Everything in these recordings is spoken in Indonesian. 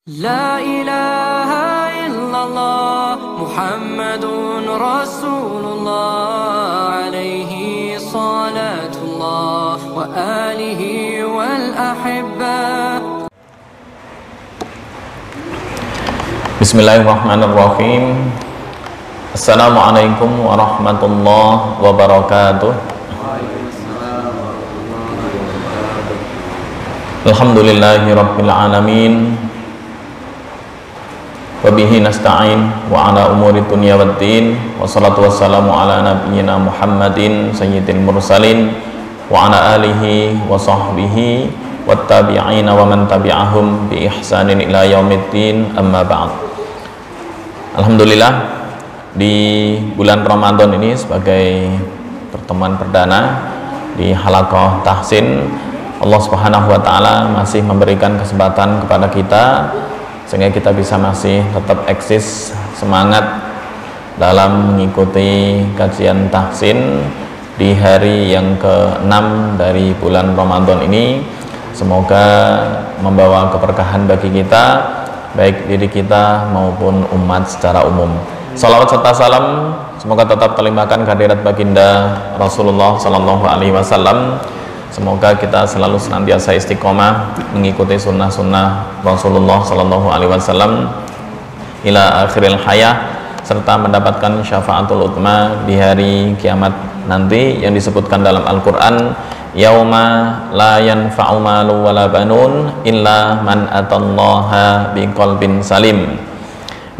La ilaha illallah Muhammadun Rasulullah alaihi salatullah wa alihi wal ahibba. Bismillahirrahmanirrahim. Assalamualaikum warahmatullahi wabarakatuh. Alhamdulillahi rabbil alamin. Wabihi nasta'in wa ala umuri dunya waddin. Wassalatu wassalamu ala nabiyyina Muhammadin sayyidil mursalin wa ala alihi wa sahbihi wattabi'ina wa man tabi'ahum bi ihsanin ila yaumiddin, amma ba'd. Alhamdulillah, di bulan Ramadan ini sebagai pertemuan perdana di halaqah tahsin, Allah Subhanahu wa taala masih memberikan kesempatan kepada kita sehingga kita bisa masih tetap eksis semangat dalam mengikuti kajian tahsin di hari yang ke-6 dari bulan Ramadan ini. Semoga membawa keberkahan bagi kita, baik diri kita maupun umat secara umum. Salawat serta salam semoga tetap terlimpahkan kehadirat baginda Rasulullah Sallallahu Alaihi Wasallam. Semoga kita selalu senantiasa istiqomah mengikuti sunnah-sunnah Rasulullah Sallallahu Alaihi Wasallam ila akhiril hayah, serta mendapatkan syafaatul utma di hari kiamat nanti yang disebutkan dalam Al-Quran, yauma la yanfa'u malu wala banun illa man atallaha biqalbin salim.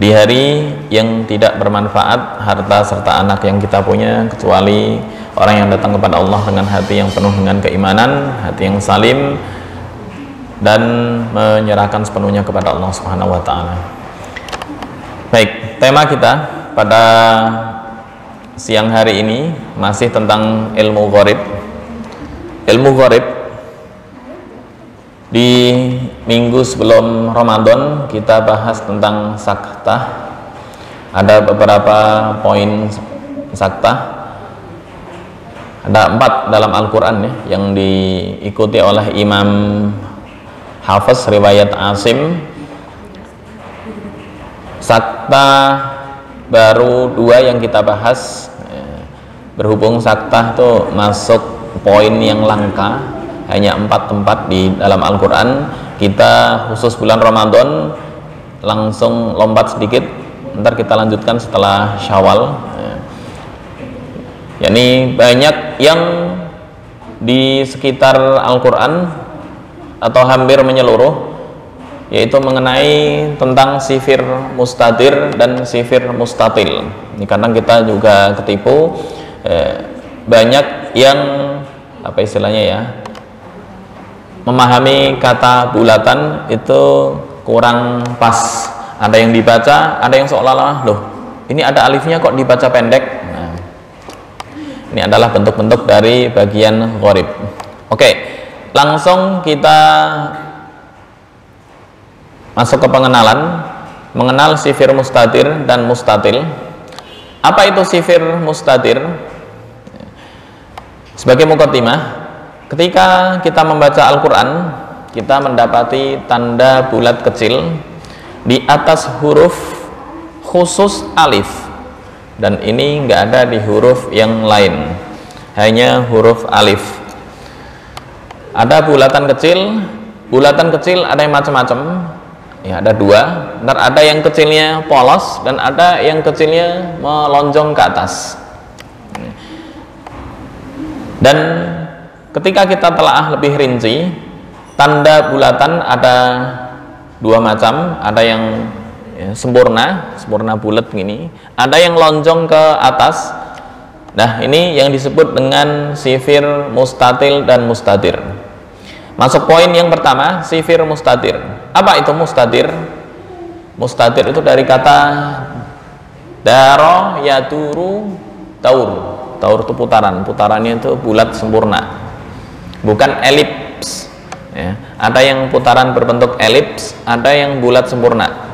Di hari yang tidak bermanfaat harta serta anak yang kita punya kecuali orang yang datang kepada Allah dengan hati yang penuh dengan keimanan, hati yang salim dan menyerahkan sepenuhnya kepada Allah Subhanahu wa taala. Baik, tema kita pada siang hari ini masih tentang ilmu gharib. Ilmu gharib di minggu sebelum Ramadan kita bahas tentang saktah. Ada beberapa poin saktah. Ada 4 dalam Al-Quran ya, yang diikuti oleh Imam Hafiz riwayat Asim. Sakta baru 2 yang kita bahas, berhubung sakta itu masuk poin yang langka, hanya 4 tempat di dalam Al-Quran. Kita khusus bulan Ramadan langsung lompat sedikit, ntar kita lanjutkan setelah Syawal. Yani banyak yang di sekitar Al-Quran atau hampir menyeluruh, yaitu mengenai tentang sifir mustatir dan sifir mustatil. Ini kadang kita juga ketipu, banyak yang apa istilahnya ya, memahami kata bulatan itu kurang pas. Ada yang dibaca, ada yang seolah-olah loh ini ada alifnya kok dibaca pendek. Ini adalah bentuk-bentuk dari bagian gharib. Oke, langsung kita masuk ke pengenalan, mengenal sifir mustatir dan mustatil. Apa itu sifir mustatir? Sebagai muqaddimah, ketika kita membaca Al-Quran, kita mendapati tanda bulat kecil di atas huruf khusus alif. Dan ini nggak ada di huruf yang lain, hanya huruf alif. Ada bulatan kecil ada yang macam-macam ya, ada 2. Ntar ada yang kecilnya polos dan ada yang kecilnya melonjong ke atas. Dan ketika kita telaah lebih rinci, tanda bulatan ada 2 macam, ada yang sempurna bulat gini, ada yang lonjong ke atas. Nah, ini yang disebut dengan sifir mustatil dan mustatir. Masuk poin yang pertama, sifir mustatir. Apa itu mustatir? Mustatir itu dari kata daro yaduru taur. Taur itu putarannya itu bulat sempurna, bukan elips ya. Ada yang putaran berbentuk elips, ada yang bulat sempurna.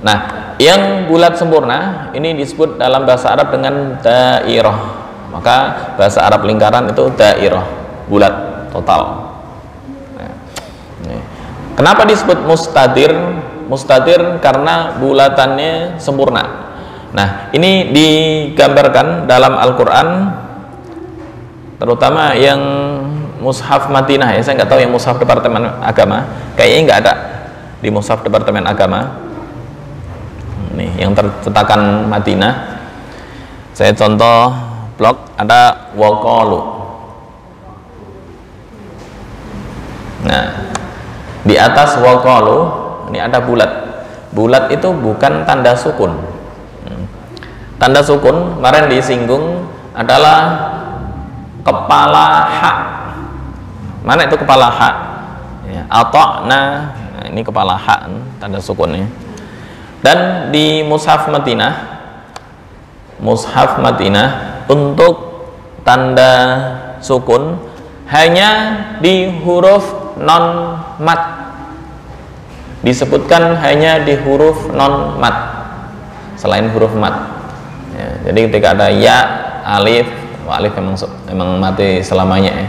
Nah, yang bulat sempurna ini disebut dalam bahasa Arab dengan dairah. Maka bahasa Arab lingkaran itu dairah, bulat total. Kenapa disebut mustatir? Mustatir karena bulatannya sempurna. Nah, ini digambarkan dalam Al-Quran, terutama yang mushaf Madinah ya. Saya nggak tahu yang mushaf Departemen Agama, kayaknya nggak ada di mushaf Departemen Agama. Nih, yang tercetakan Madinah. Saya contoh blog, ada waqalu. Nah, di atas waqalu ini ada bulat. Bulat itu bukan tanda sukun. Tanda sukun kemarin disinggung adalah kepala ha. Mana itu kepala ha? Ya, ata'na. Nah, ini kepala ha, tanda sukunnya. Dan di mushaf Madinah untuk tanda sukun hanya di huruf non mat, disebutkan hanya di huruf non mat selain huruf mat ya. Jadi ketika ada ya, alif, alif memang mati selamanya ya.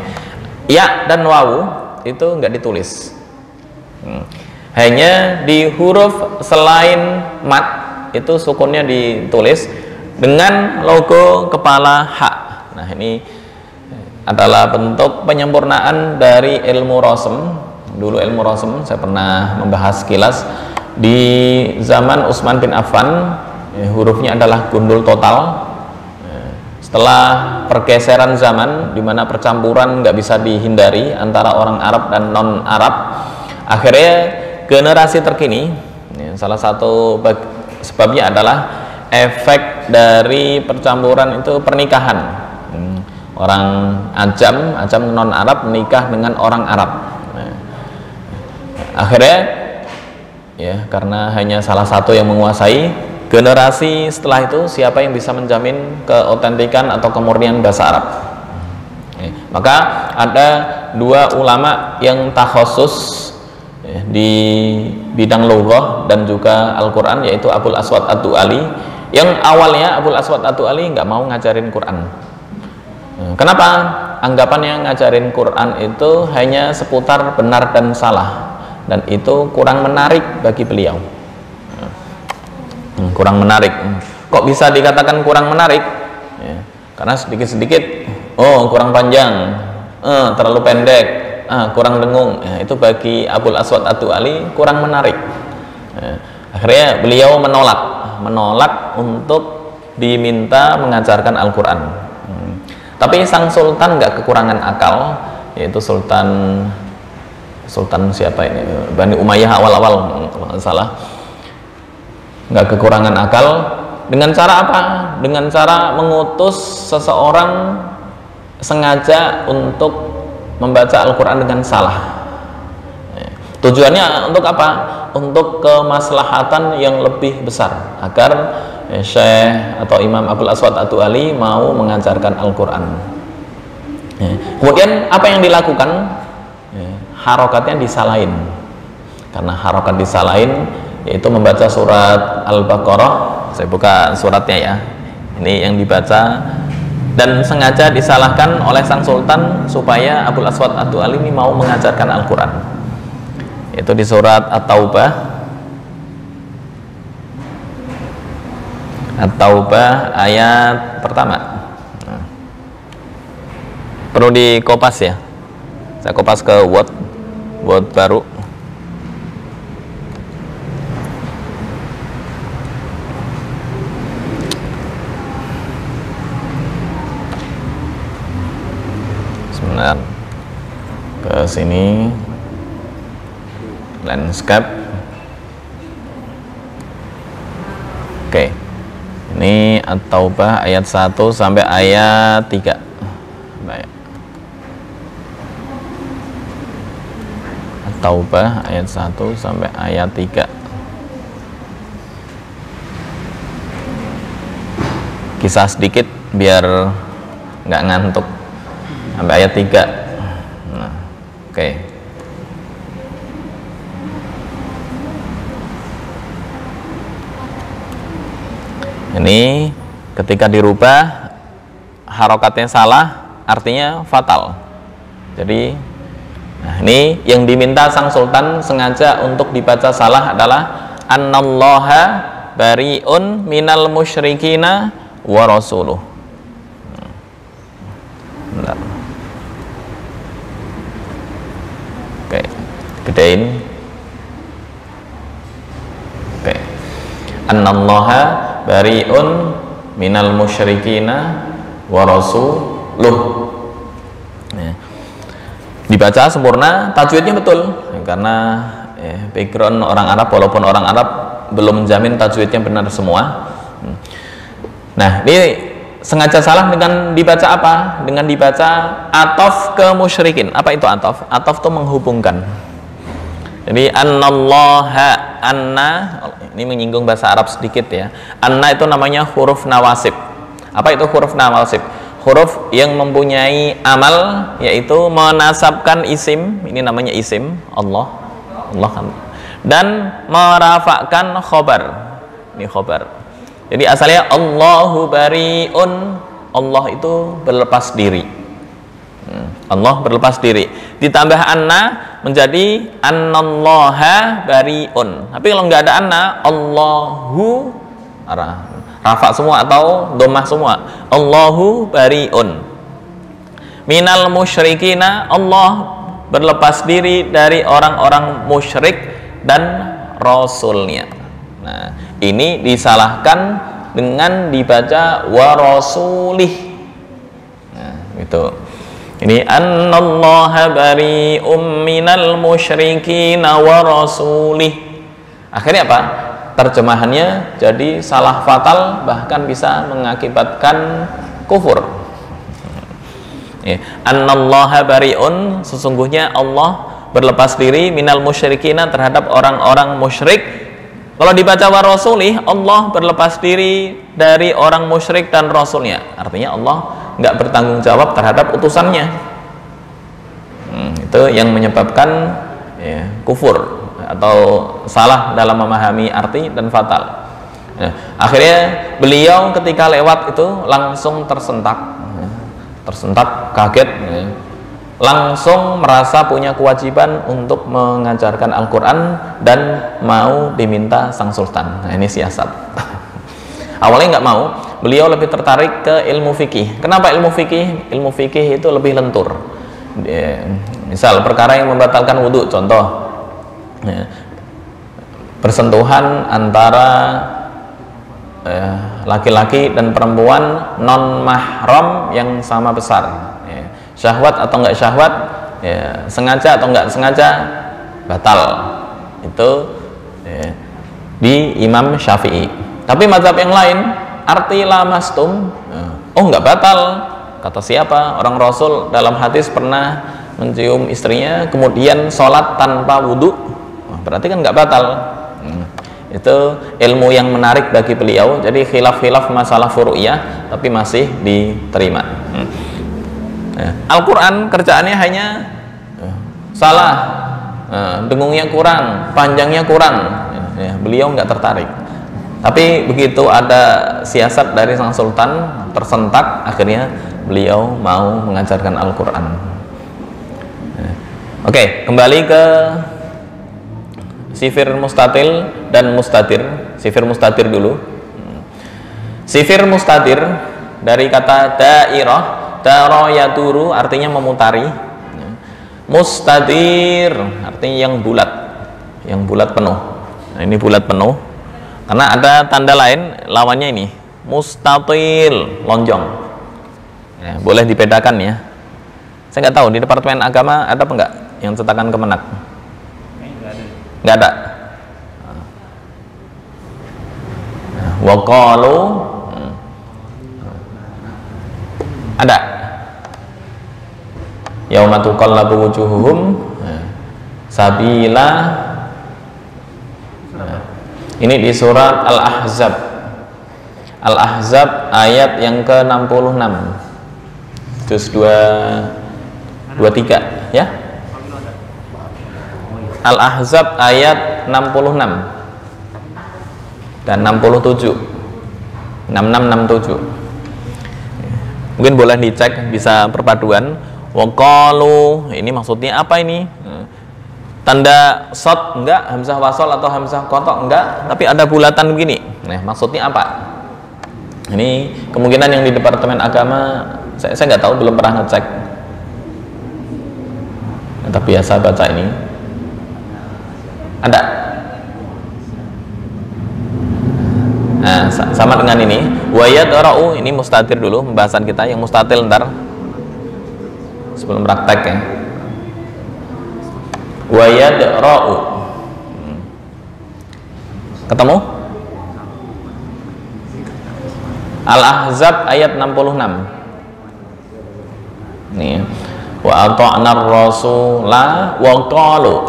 Ya dan wawu itu nggak ditulis, hanya di huruf selain mat itu sukunnya ditulis dengan logo kepala ha. Nah, ini adalah bentuk penyempurnaan dari ilmu rosem. Dulu ilmu rosem saya pernah membahas sekilas di zaman Utsman bin Affan, hurufnya adalah gundul total. Setelah pergeseran zaman di mana percampuran nggak bisa dihindari antara orang Arab dan non Arab, akhirnya generasi terkini, salah satu sebabnya adalah efek dari percampuran itu pernikahan. Orang Ajam non Arab menikah dengan orang Arab. Akhirnya ya, karena hanya salah satu yang menguasai, generasi setelah itu siapa yang bisa menjamin keotentikan atau kemurnian bahasa Arab? Maka ada dua ulama yang takhusus di bidang lughah dan juga Al-Quran, yaitu Abul Aswad Ad-Du'ali, yang awalnya Abul Aswad Ad-Du'ali nggak mau ngajarin Quran. Kenapa? Anggapannya ngajarin Quran itu hanya seputar benar dan salah, dan itu kurang menarik bagi beliau. Kurang menarik. Kok bisa dikatakan kurang menarik? Karena sedikit-sedikit, oh kurang panjang, terlalu pendek, kurang dengung. Itu bagi Abul Aswad Ad-Du'ali kurang menarik. Akhirnya beliau menolak untuk diminta mengajarkan Al-Quran. Tapi sang sultan nggak kekurangan akal, yaitu Sultan siapa ini, Bani Umayyah awal-awal kalau nggak salah, nggak kekurangan akal. Dengan cara apa? Dengan cara mengutus seseorang sengaja untuk membaca Al-Quran dengan salah. Tujuannya untuk apa? Untuk kemaslahatan yang lebih besar, agar Syekh atau Imam Abul Aswad Ad-Du'ali mau mengajarkan Al-Quran. Kemudian apa yang dilakukan? Harokatnya disalahin. Karena harokat disalahin, yaitu membaca surat Al-Baqarah. Saya buka suratnya ya. Ini yang dibaca, dan sengaja disalahkan oleh sang sultan supaya Abul Aswad Ad-Du'ali ini mau mengajarkan Al-Quran. Itu di surat At-Taubah. At-Taubah ayat pertama. Perlu dikopas ya. Saya kopas ke Word baru. Sebentar. Ke sini. Landscape. Oke. Ini At-Taubah ayat 1 sampai ayat 3. Baik. At-Taubah ayat 1 sampai ayat 3. Kisah sedikit biar nggak ngantuk sampai ayat 3. Nah, oke. Ini ketika dirubah harokatnya salah, artinya fatal. Jadi Nah, ini yang diminta sang sultan sengaja untuk dibaca salah adalah annallaha bari'un minal musyrikina wa rasuluh. Bentar. Oke, gedein. Oke. Annallaha bari'un minal musyrikina wa rasuluh. Dibaca sempurna, tajwidnya betul, karena background orang Arab, walaupun orang Arab belum menjamin tajwidnya benar semua. Nah, ini sengaja salah dengan dibaca apa? Dengan dibaca atof ke musyrikin. Apa itu atof? Atof itu menghubungkan. Jadi annallaha, anna, ini menyinggung bahasa Arab sedikit ya. Anna itu namanya huruf nawasib. Apa itu huruf nawasib? Huruf yang mempunyai amal, yaitu menasabkan isim, ini namanya isim, Allah kan, dan merafakkan khobar, ini khobar. Jadi asalnya Allahu bari'un, Allah itu berlepas diri, Allah berlepas diri, ditambah anna menjadi annallaha bari'un. Tapi kalau nggak ada anna, Allahu rafa semua atau dhammah semua, Allahu bari'un minal musyrikina, Allah berlepas diri dari orang-orang musyrik dan rasulnya. Nah, ini disalahkan dengan dibaca wa rasulih. Nah, gitu. Ini annallaha bari'um minal musyrikina wa rasulih. Akhirnya apa? Terjemahannya jadi salah fatal, bahkan bisa mengakibatkan kufur. Annallaha bari'un, sesungguhnya Allah berlepas diri minal musyrikina, terhadap orang-orang musyrik. Kalau dibaca wa rasulih, Allah berlepas diri dari orang musyrik dan rasulnya. Artinya Allah nggak bertanggung jawab terhadap utusannya. Itu yang menyebabkan kufur atau salah dalam memahami arti dan fatal. Akhirnya beliau ketika lewat itu langsung tersentak, kaget, langsung merasa punya kewajiban untuk mengajarkan Al-Quran dan mau diminta sang sultan. Nah, ini siasat. Awalnya nggak mau, beliau lebih tertarik ke ilmu fikih. Kenapa ilmu fikih? Ilmu fikih itu lebih lentur. Misal perkara yang membatalkan wudhu, contoh bersentuhan antara laki-laki dan perempuan non mahram yang sama besar, syahwat atau enggak syahwat, sengaja atau enggak sengaja, batal. Itu di Imam Syafi'i. Tapi mazhab yang lain, arti lamastum, oh enggak batal. Kata siapa? Orang Rasul dalam hadis pernah mencium istrinya kemudian sholat tanpa wudhu, berarti kan nggak batal. Itu ilmu yang menarik bagi beliau. Jadi khilaf-khilaf masalah furu'iyah tapi masih diterima. Al-Quran kerjaannya hanya salah, dengungnya kurang, panjangnya kurang, beliau nggak tertarik. Tapi begitu ada siasat dari sang sultan, tersentak, akhirnya beliau mau mengajarkan Al-Quran. Oke, kembali ke sifir mustatil dan mustatir. Sifir mustatir dulu. Sifir mustatir dari kata dairah, dara yaduru artinya memutari. Mustatir artinya yang bulat penuh. Nah, ini bulat penuh. Karena ada tanda lain lawannya ini, mustatil, lonjong. Ya, boleh dibedakan ya. Saya nggak tahu di Departemen Agama ada apa enggak yang cetakan Kemenak? Nggak ada. Waqalu ada. Yauma tuqallabu wujuhuhum sabila. Ini di surat Al-Ahzab. Al-Ahzab ayat yang ke-66. Juz 23 ya. Al-Ahzab ayat 66 dan 67. 66 67. Mungkin boleh dicek, bisa perpaduan. Wa qalu, ini maksudnya apa ini? Tanda shad enggak, hamzah wasal atau hamzah qata enggak, tapi ada bulatan begini. Nah, maksudnya apa? Ini kemungkinan yang di Departemen Agama saya nggak tahu, belum pernah ngecek. Tapi biasa baca ini. Ada. Nah, sama dengan ini. Wa yadra'u, ini mustatir dulu pembahasan kita, yang mustatil ntar sebelum praktek ya. Wa yadra'u. Ketemu? Al-Ahzab ayat 66. Nih. Wa ata'na ar-rasula wa qalu.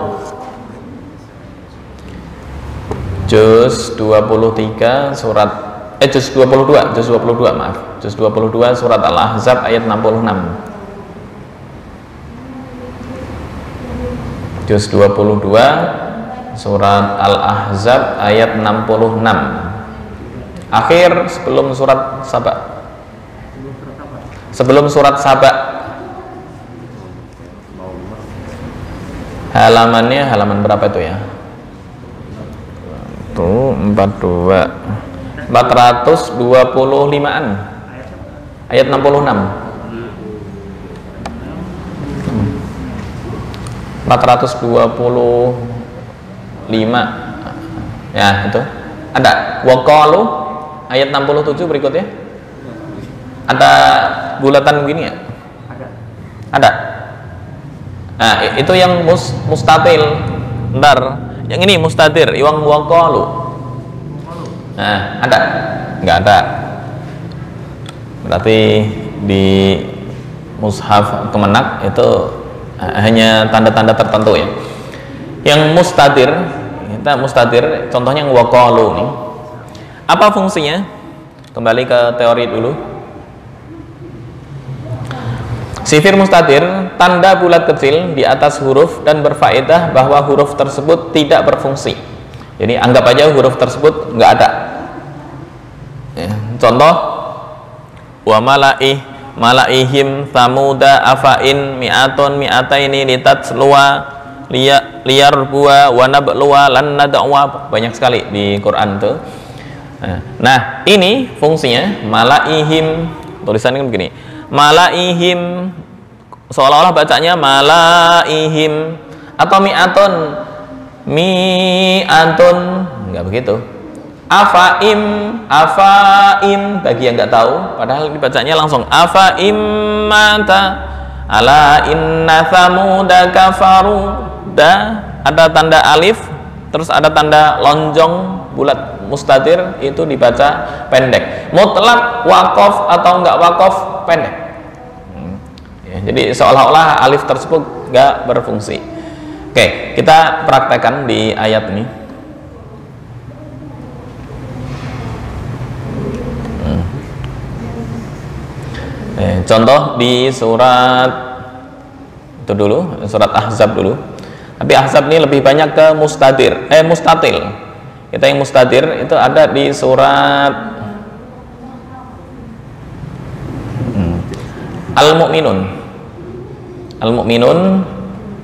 Juz 23 surat juz 22 maaf. Juz 22 surat Al-Ahzab ayat 66. Juz 22 surat Al-Ahzab ayat 66. Akhir sebelum surat Saba. Sebelum surat Saba. Halamannya halaman berapa itu ya? Tuh 425-an. Ayat 66. 425 ya, itu ada. Waqalu ayat 67 berikutnya ada bulatan begini ya, ada. Nah, itu yang mustatil. Ntar yang ini mustatir, iwang waqalu. Nah, ada nggak ada, berarti di mushaf Kemenak itu hanya tanda-tanda tertentu ya. Yang mustatir, kita mustatir contohnya waqalu nih. Apa fungsinya? Kembali ke teori dulu. Sifir mustatir, tanda bulat kecil di atas huruf dan berfaedah bahwa huruf tersebut tidak berfungsi. Jadi anggap aja huruf tersebut nggak ada ya. Contoh, wa malaihim samuda afain mi'atun mi'ataini litatsluwa liyar buah wanabluwa lan nadwa, banyak sekali di Quran tuh. Nah, ini fungsinya malaihim, tulisannya begini, malaihim, seolah-olah bacanya malaihim, atau mi'atun enggak begitu. Afaim bagi yang nggak tahu, padahal dibacanya langsung afaim mata ala inna samuda kafaru. Ada tanda alif, terus ada tanda lonjong bulat mustatir, itu dibaca pendek. Mutlak wakof atau enggak wakof pendek ya, jadi seolah-olah alif tersebut enggak berfungsi. Oke, kita praktekkan di ayat ini. Contoh di surat itu dulu, surat Ahzab dulu. Tapi Ahzab ini lebih banyak ke mustatir, mustatil. Kita yang mustatir itu ada di surat Al-Mu'minun. Al-Mu'minun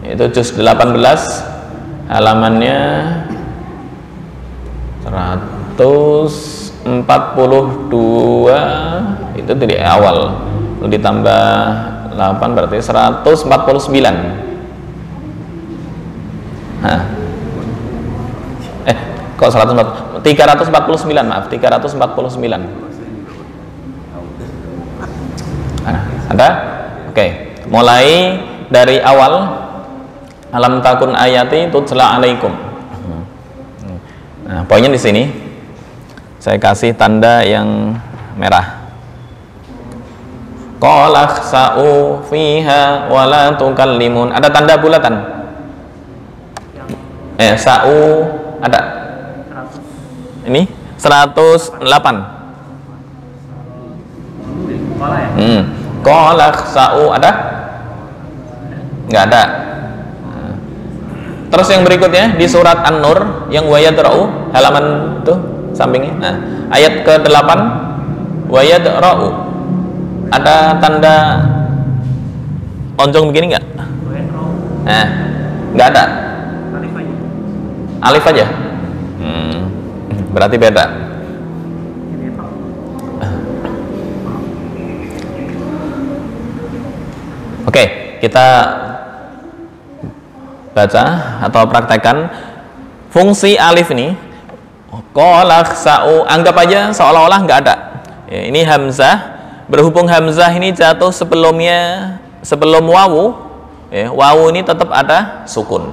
itu juz 18 halamannya 142, itu dari awal ditambah 8 berarti 149. Nah. Kok 349, maaf, 349. Nah, ada? Oke. Mulai dari awal, alam takun ayati tutla alaikum. Nah, poinnya di sini saya kasih tanda yang merah. Qala khsa'u fiha wa la tukallimun. Ada tanda bulatan. Sa'u ada. Ini 108. Qala khsa'u ada? Enggak ada. Terus yang berikutnya di surat An-Nur yang wa yadra'u, halaman tuh sampingnya. Nah, ayat ke-8 wa yadra'u. Ada tanda oncong begini nggak? Nggak ada. Alif aja. Berarti beda. Oke, kita baca atau praktekkan fungsi alif ini. Qala khsa'u, anggap aja seolah-olah nggak ada. Ya, ini hamzah, berhubung hamzah ini jatuh sebelum wawu, ya, wawu ini tetap ada sukun.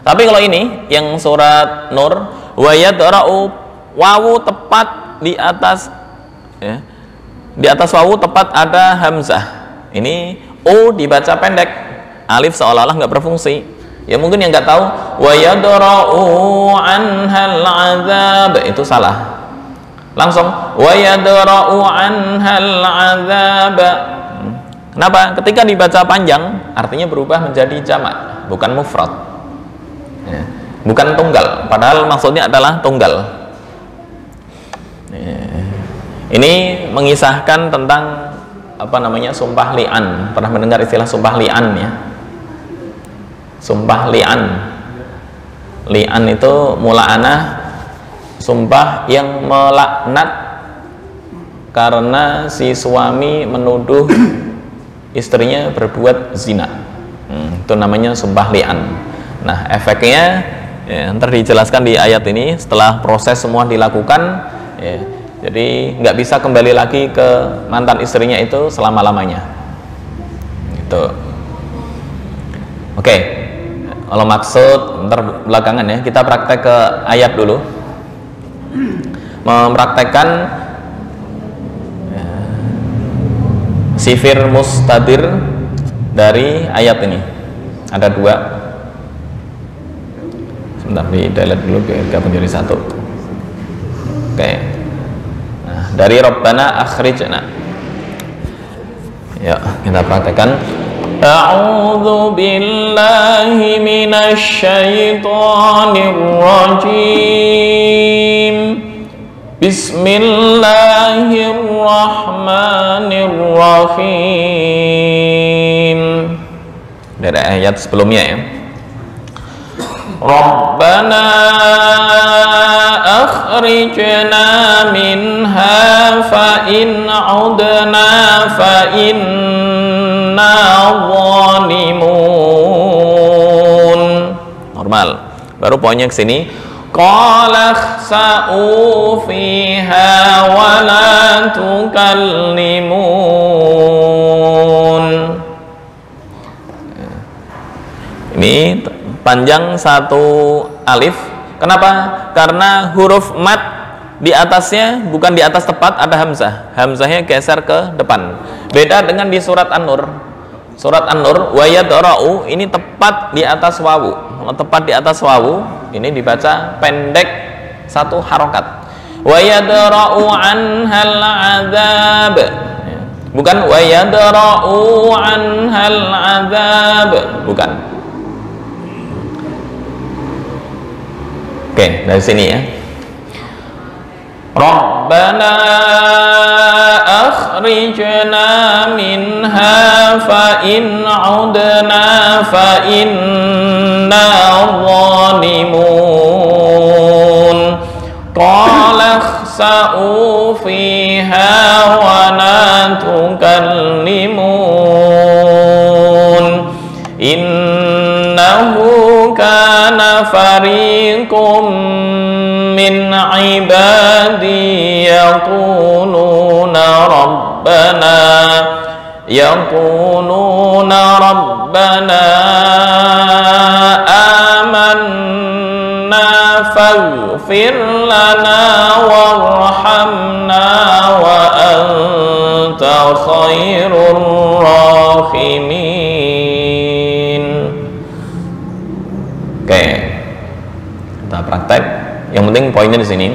Tapi kalau ini yang surat Nur, wa yadra'u, wawu tepat di atas, ya, di atas wawu tepat ada hamzah. Ini u dibaca pendek, alif seolah-olah nggak berfungsi. Ya mungkin yang nggak tahu, wa yadra'u anhal azab, itu salah. Langsung wa yadra'u anhal azab. Kenapa? Ketika dibaca panjang artinya berubah menjadi jamak, bukan mufrad. Ya, bukan tunggal, padahal maksudnya adalah tunggal. Ya. Ini mengisahkan tentang apa namanya, sumpah li'an. Pernah mendengar istilah sumpah li'an ya? Sumpah li'an. Li'an itu mula'anah, sumpah yang melaknat karena si suami menuduh istrinya berbuat zina. Itu namanya sumpah li'an. Nah, efeknya ya, ntar dijelaskan di ayat ini. Setelah proses semua dilakukan, ya, jadi nggak bisa kembali lagi ke mantan istrinya itu selama-lamanya. Itu. Oke. Kalau maksud ntar belakangan ya, kita praktek ke ayat dulu. Mempraktekkan ya, sifir mustadir dari ayat ini. Ada dua. Sebentar di delete dulu biar gabung jadi satu. Oke. Nah, dari Rabbana akhrijna. Ya, kita praktekkan. A'udzu billahi minasy syaithanir rajim. Bismillahirrahmanirrahim. Dari ayat sebelumnya ya. Rabbana akhrijna minha fa in 'udna fa inna zalimun. Normal. Baru poinnya ke sini. Qala khsa'u fiha wa la tukallimun. Ini panjang satu alif. Kenapa? Karena huruf mat di atasnya, bukan di atas tepat, ada hamzah. Hamzahnya geser ke depan. Beda dengan di surat An-Nur. Surat An-Nur, wa yadra'u, ini tepat di atas wawu. Kalau tepat di atas wawu, ini dibaca pendek satu harokat. Wa yadra'u anhal azab. Bukan wa yadra'u anhal azab. Bukan. Oke, dari sini ya. Rabbana akhrijna minha fa in 'udna fa inna zalimun. Qala khsa'u fiha wa la tukallimun. Innahu kana fariqum min ibadi yaquluna rabbana amanna faghfir lana warhamna wa anta khairur rahimin. Oke, kita praktek. Yang penting poinnya di sini.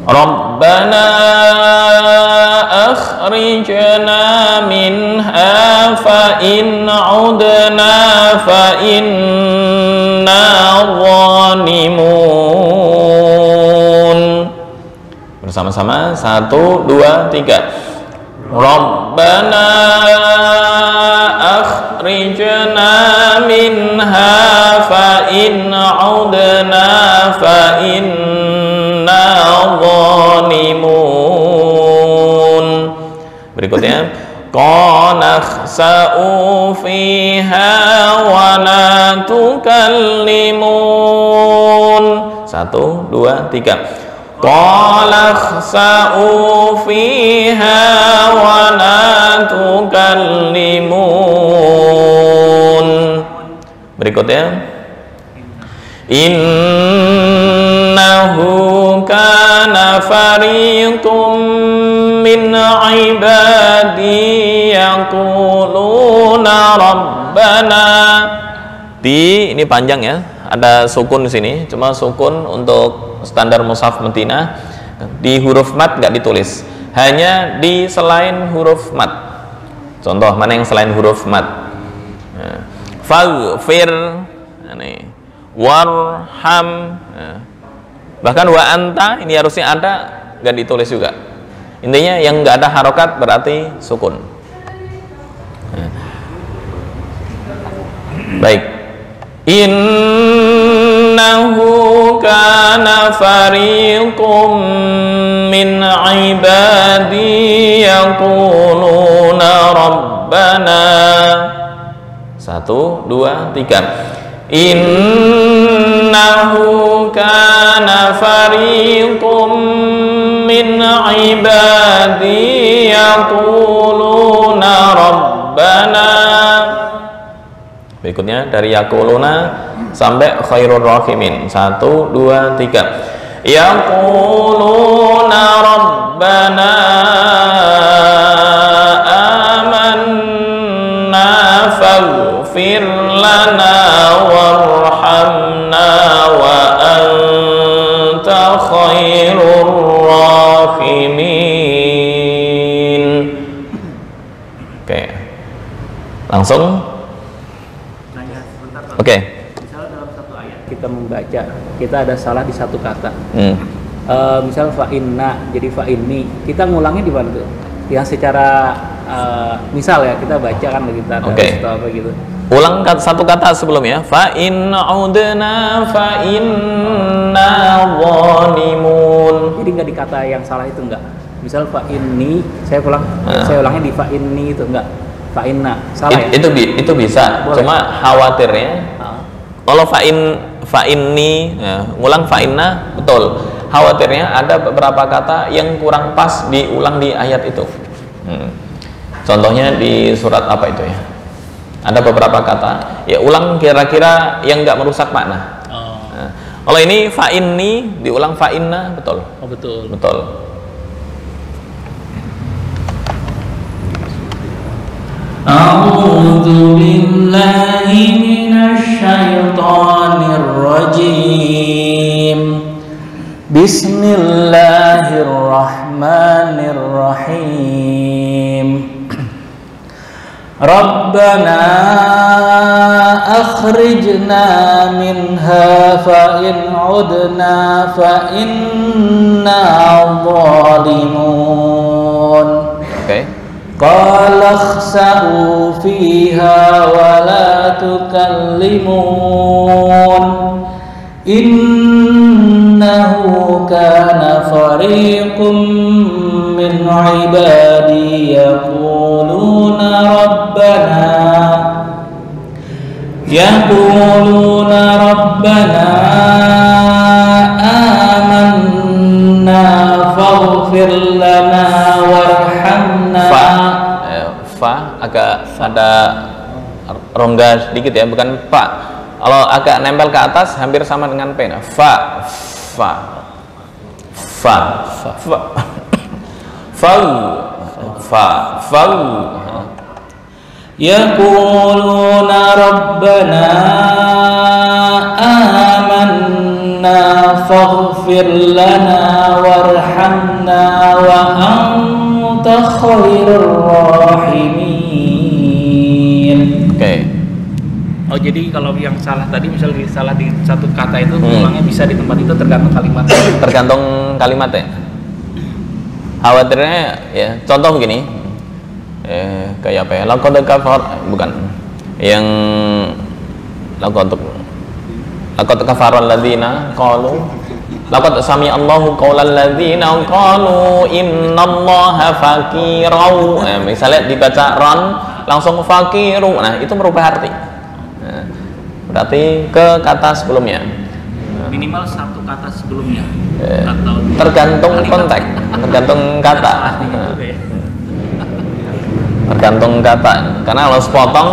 Rabbana akhrijna minha fa in 'udna fa inna zalimun. Bersama-sama, 1, 2, 3. Rabbana akhrijna minha fa in 'udna fa inna zalimun. Bersama-sama, 1, 2, 3. Rabbana akhrijna minha fa in 'udna fa inna zalimun. Bersama-sama, 1, 2, 3. Rabbana akhrijna minha fa in 'udna fa inna zalimun. Bersama-sama, 1, 2, 3. Rabbana udna fa inna zalimun. Berikutnya, qala khsa'u fiha wa la tukallimun. 1, 2, 3. Qala khsa'u fiha wa la tukallimun. Berikutnya, innahu kana fariqum min ibadi yaquluna rabbana. Ini panjang ya, ada sukun di sini, cuma sukun untuk standar mushaf Madinah di huruf mat nggak ditulis, hanya di selain huruf mat. Contoh mana yang selain huruf mat? Faghfir, warham, bahkan wa anta ini harusnya ada, nggak ditulis juga. Intinya yang nggak ada harokat berarti sukun. Baik, innahu kana fariqum min ibadi yaquluna rabbana. 1, 2, 3. Innahu kana fariqum min ibadi yaquluna rabbana. Berikutnya dari yaquluna sampai khairur rahimin. 1, 2, 3. Yaquluna rabbana amanna faghfir lana warhamna wa anta khairur rahimin. Oke, langsung. Oke. Misalnya dalam satu ayat kita membaca, kita ada salah di satu kata. Misal fa inna jadi fa inni, kita ngulangnya di mana tuh? Yang secara misal ya kita baca kan kita ada atau apa gitu. Ulang satu kata sebelumnya. Fa in udna fa inna zalimun. Jadi nggak di kata yang salah itu enggak. Misal fa inni, saya ulangnya di fa inni itu enggak. Fa inna salah ya? Itu bisa. Boleh. Cuma khawatirnya kalau fa inni ngulang fa inna betul. Khawatirnya ada beberapa kata yang kurang pas diulang di ayat itu. Contohnya di surat apa itu ya? Ada beberapa kata ya ulang kira-kira yang nggak merusak makna. Nah, kalau ini fa inni diulang fa inna betul. Oh betul. Betul. A'udzu billahi minasy syaithanir rajim. Bismillahirrahmanirrahim. Rabbana akhrijna minha fa in udna fa inna zalimun. Oke. Qala khsa'u fiha wa la tukallimun. Innahu kana fariqum min ibadi yaquluna rabbana amanna faghfir lana warhamna. Fa agak ada rongga sedikit ya, bukan fa. Kalau agak nempel ke atas hampir sama dengan P. Fa Yaquluna rabbana amanna faghfir lana warhamna wa anta khairur rahimin. Oke. Oh jadi kalau yang salah tadi misalnya salah di satu kata itu ulangnya bisa di tempat itu tergantung kalimat. Tergantung kalimatnya. Khawatirnya ya contoh begini. Kayak apa ya? Laqad kafar bukan. Yang laqad laqad kafara alladziina qalu laqad sami Allahu qaulal ladziina qalu innallaha faqirun. Misalnya dibaca ron langsung fakiru, nah itu merubah arti. Nah, berarti ke kata sebelumnya. Minimal satu kata sebelumnya. Atau Tergantung konteks, tergantung kata. Tergantung kata. Karena kalau sepotong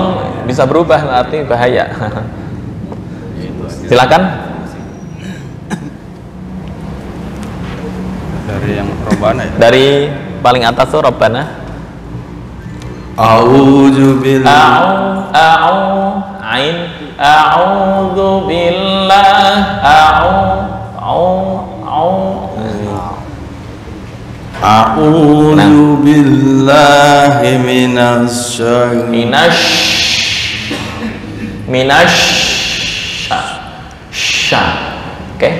bisa berubah arti bahaya. Silakan. Dari yang Robbana ya? Dari paling atas tuh Robbana. A'udzu billahi Ain a'udzu billah A'udzu billahi Oke.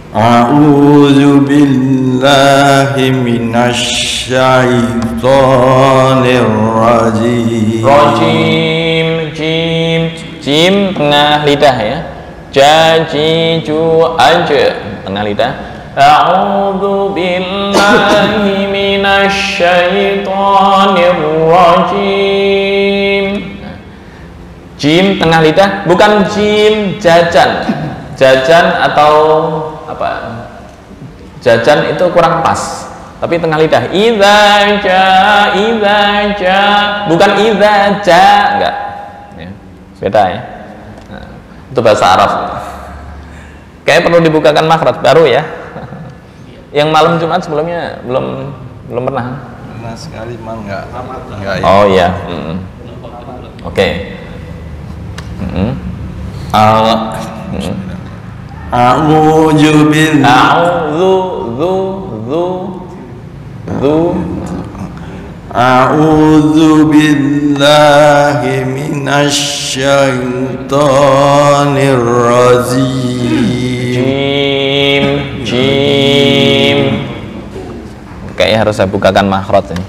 A'udzu billahi minasyaitonir rajim. Jim tengah lidah ya. Jaju aja tengah lidah. A'udzu billahi minasyaitonir rajim. Jim tengah lidah, bukan jim jajan. Jajan atau apa? Jajan itu kurang pas. Tapi tengah lidah. Idza ja, bukan idza ja, enggak. Ya, beda ya. Nah, itu bahasa Arab. Kayaknya perlu dibukakan makhraj baru ya. Yang malam Jumat sebelumnya belum pernah. Pernah sekali mah enggak ya. Oh iya. Oke. A'udzu billahi A'udzu billahi minasyaitonir rajim. Jim. Kayaknya harus saya bukakan makhraj ini.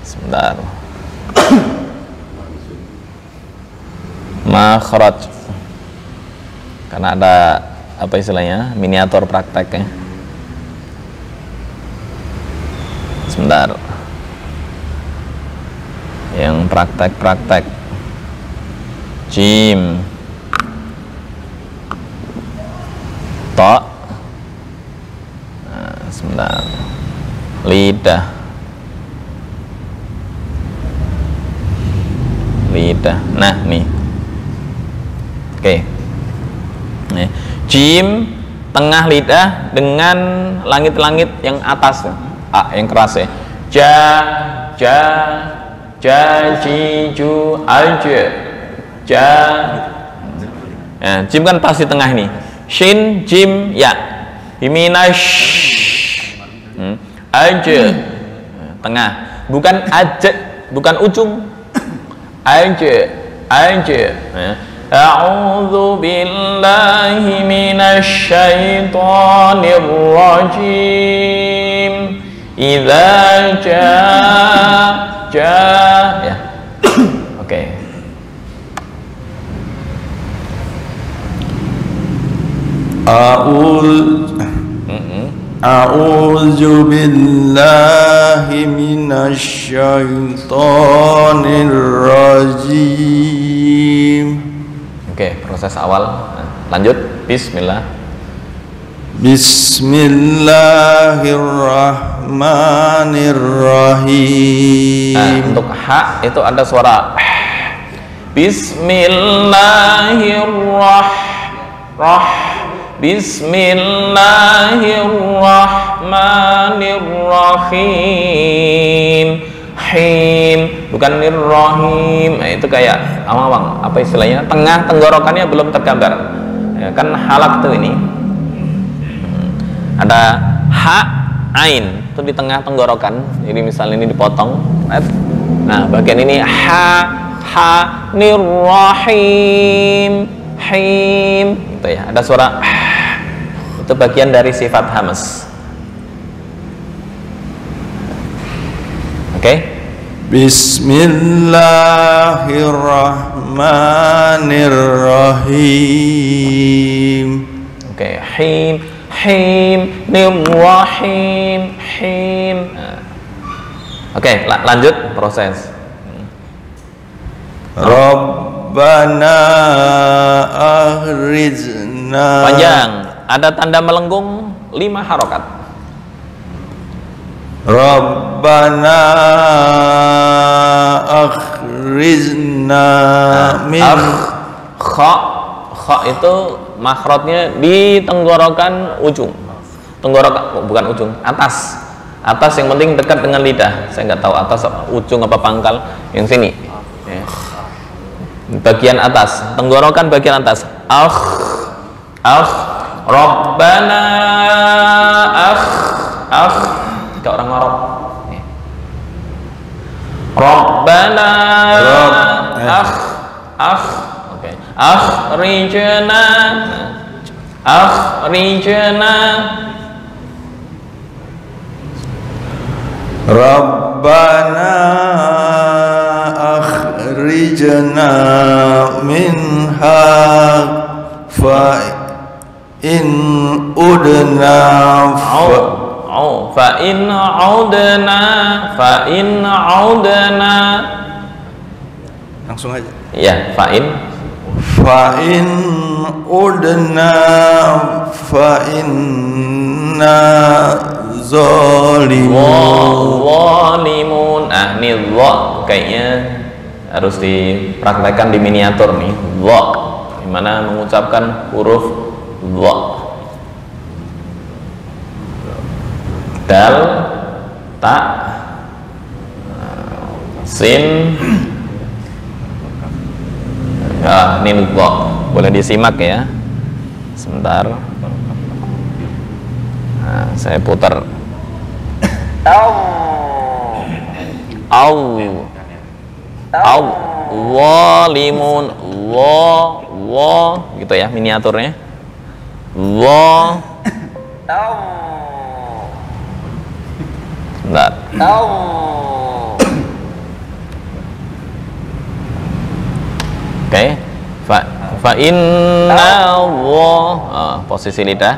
Sebentar. Makhraj. Karena ada apa istilahnya? Miniatur prakteknya. Sebentar. Yang praktek. Jim. Tok. Nah, sebentar. Lidah. Nah, nih. Oke. Nih. Jim tengah lidah dengan langit-langit yang atas. Yang keras ya. Jiju aja. Nah, jim kan pasti tengah ini. Shin, jim, ya. Biminash. Aja. Tengah. Bukan aja, bukan ujung. Aja. A'udzu billahi minasyaitonir rajim. Idza ya. Oke. A'udzu billahi minasyaitonir rajim. Oke, proses awal. Lanjut. Bismillah. Bismillahirrahmanirrahim. Nah, untuk ha itu ada suara Bismillahirrahmanirrahim. Bukan nirrahim. Nah, itu kayak awang-awang. Apa istilahnya? Tengah tenggorokannya belum tergambar. Ya, kan halak tuh ini. Ada ha, ain itu di tengah tenggorokan. Jadi misalnya ini dipotong. Nah, bagian ini ha, nirrahim, gitu ya. Ada suara itu bagian dari sifat hamas. Oke? Bismillahirrahmanirrahim. Oke, him, rahim, him. Oke, lanjut proses. Rabbana akhrijna. Panjang, ada tanda melengkung 5 harokat. Rabbana akhrijna min. Kha itu makhrajnya di tenggorokan ujung. Tenggorokan, bukan ujung, atas yang penting dekat dengan lidah. Saya nggak tahu atas ujung apa pangkal, yang sini ya. Bagian atas tenggorokan, bagian atas. Rabbana kayak orang Arab ya. Rabbana oke. Akhrijna Rabbana akhrijna minha fa in udna fa in udna langsung aja ya, fa in udna fa inna zalimun. Ini dha kayaknya harus dipraktekkan di miniatur nih. Dha gimana mengucapkan huruf dha. Dal, ta, sin. Ini dha. Boleh disimak ya. Sebentar. Nah, saya putar. Walimun, gitu ya miniaturnya. Sebentar. Oke. Fa inna posisi lidah.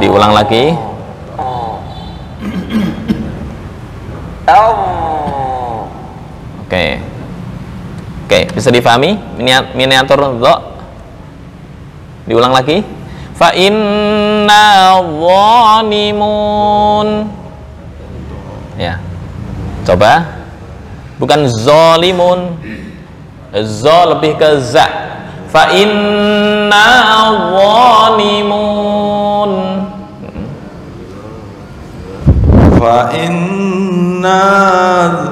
Diulang lagi. Oke, bisa difahami miniatur dha? Diulang lagi. Fa inna zalimun. Ya. Coba. Bukan zalimun. Za lebih ke za. Fa inna zalimun. Fa inna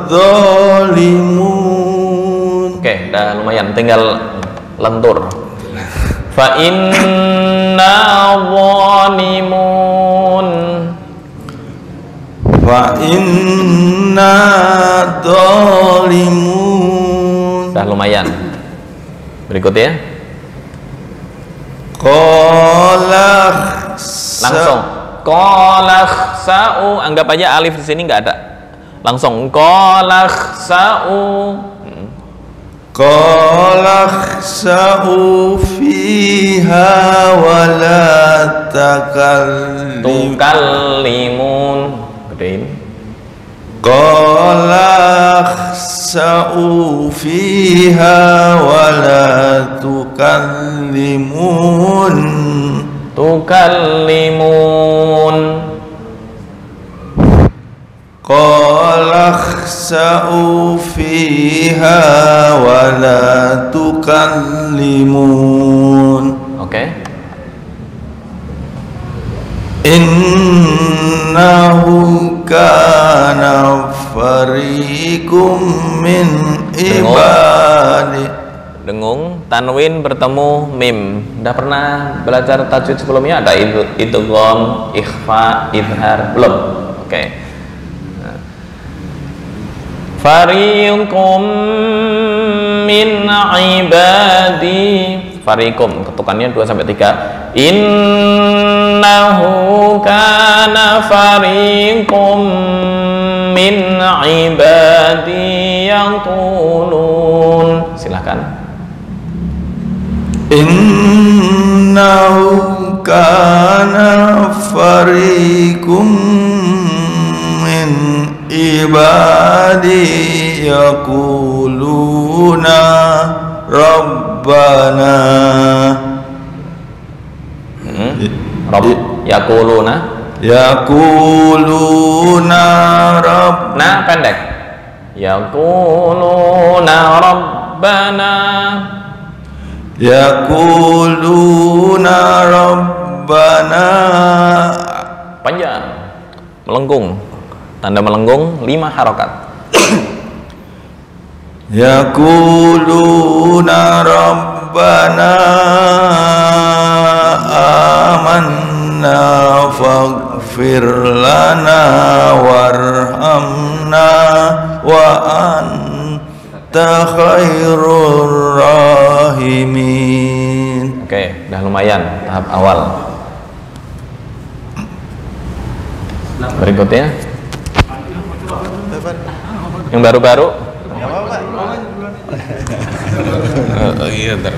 zalimun. Oke, udah lumayan, tinggal lentur. Fa inna zalimun. Fa inna zalimun. Udah lumayan. Berikutnya. Langsung. Qalakhsa'u, anggap aja alif di sini nggak ada. Langsung qalakhsa'u. Qalakhsa'u fiha wa la tukallimun. Gedein. Qalakhsa'u fiha wa la tukallimun. Qalakhsa'u fiha wa la tukallimun. Oke. Innahu kana fariqum min ibadi. Dengung, tanwin bertemu mim. Udah pernah belajar tajwid sebelumnya? Ada idgham, ikhfa, izhar? Belum? Oke. Fariqum min ibadi. Fariqum, ketukannya 2 sampai 3. Innahu kana fariqum min ibadi yaqulun. Silakan. Innahu kana fariqum min ibadi yaquluna rabbana yaquluna rabbana pendek. Yaquluna rabbana panjang, melengkung, tanda melengkung 5 harokat. Yaquluna rabbana amanna faghfir lana warhamna wa anta khairur rahimin. Oke, udah lumayan tahap awal. Berikutnya yang baru-baru. Iya, ntar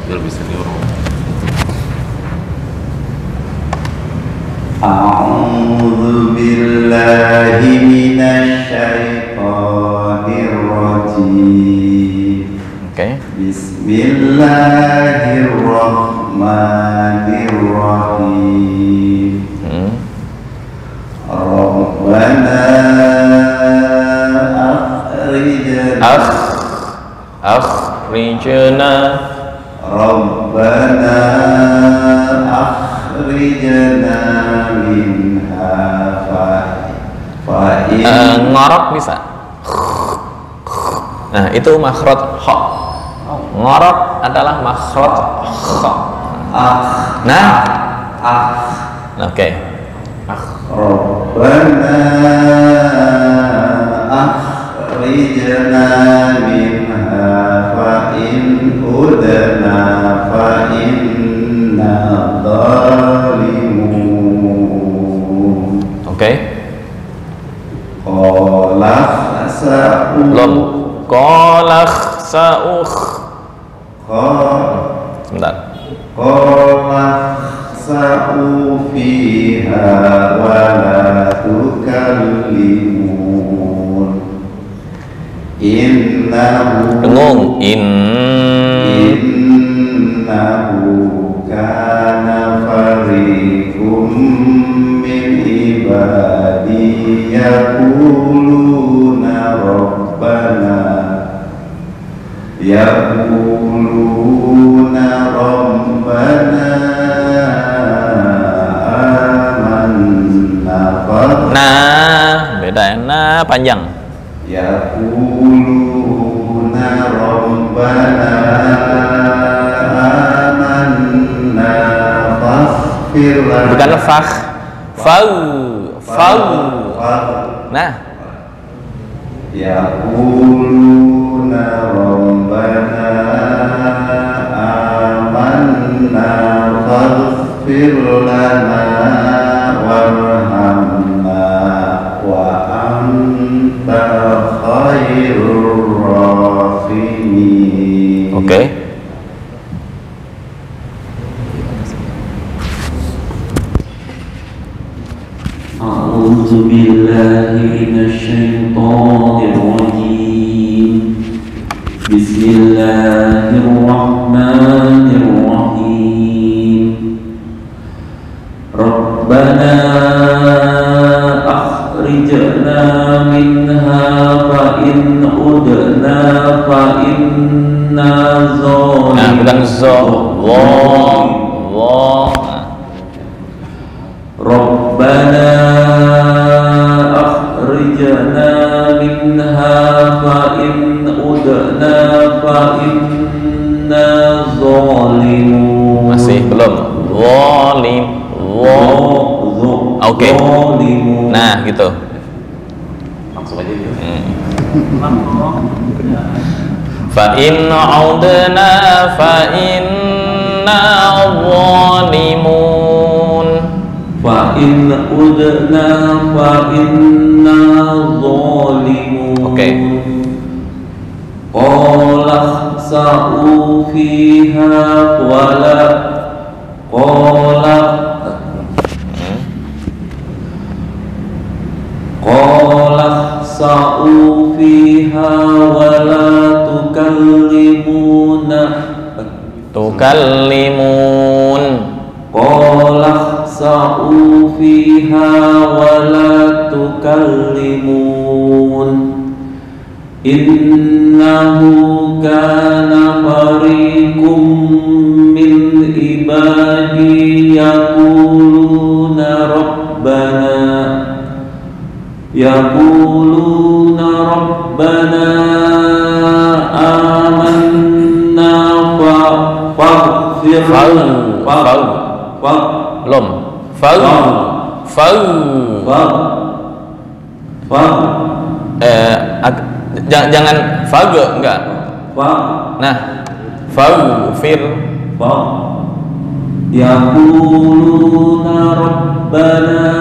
biar bisa diurut. A'udzu billahi minasy syaithanir rajim. Oke. Bismillahirrahmanirrahim. Rabbana akhrijna Rabbana akhrijna minha fa ngorok bisa. Nah, itu makhraj kha. Ngorok adalah makhraj kha. Nah, oke. Rabbana akhrijna minha fa in udna fa inna zalimun. Oke. Qala belum. Qala khsa'ukh. Sebentar. Qala khsa'u fiha wa la tukallimun. Innahu innahu kana fariqum min ibadi yaquluna rabbana nah, beda ya. Nah, panjang. Yaquluna rabbana amanna faghfir lana. Bukan fau. Nah, yaquluna rabbana amanna faghfir lana warhamna wa anta khairur rahimin. oke. A'udzu billahi minasyaitonir rajim. Bismillahirrahmanirrahim. Rabbana akhrijna minha fa in udna fa inna zalimun. Nah, bukan Rabbana akhrijna minha fa in udna fa inna zalimun. masih belum. Oke. Nah, gitu. Langsung aja gitu. Fa in udna fa inna zalimun. Fa in udna fa inna ظالمون. Oke. قال اخسأوا فيها ولا قال اخسأوا فيها ولا تكلمون قال اخسأوا فيها ولا تكلمون إنه كان فريق من عبادي يقولون ربنا آمنا فاغفر jangan fag enggak. Nah, faghfir yaquluna rabbana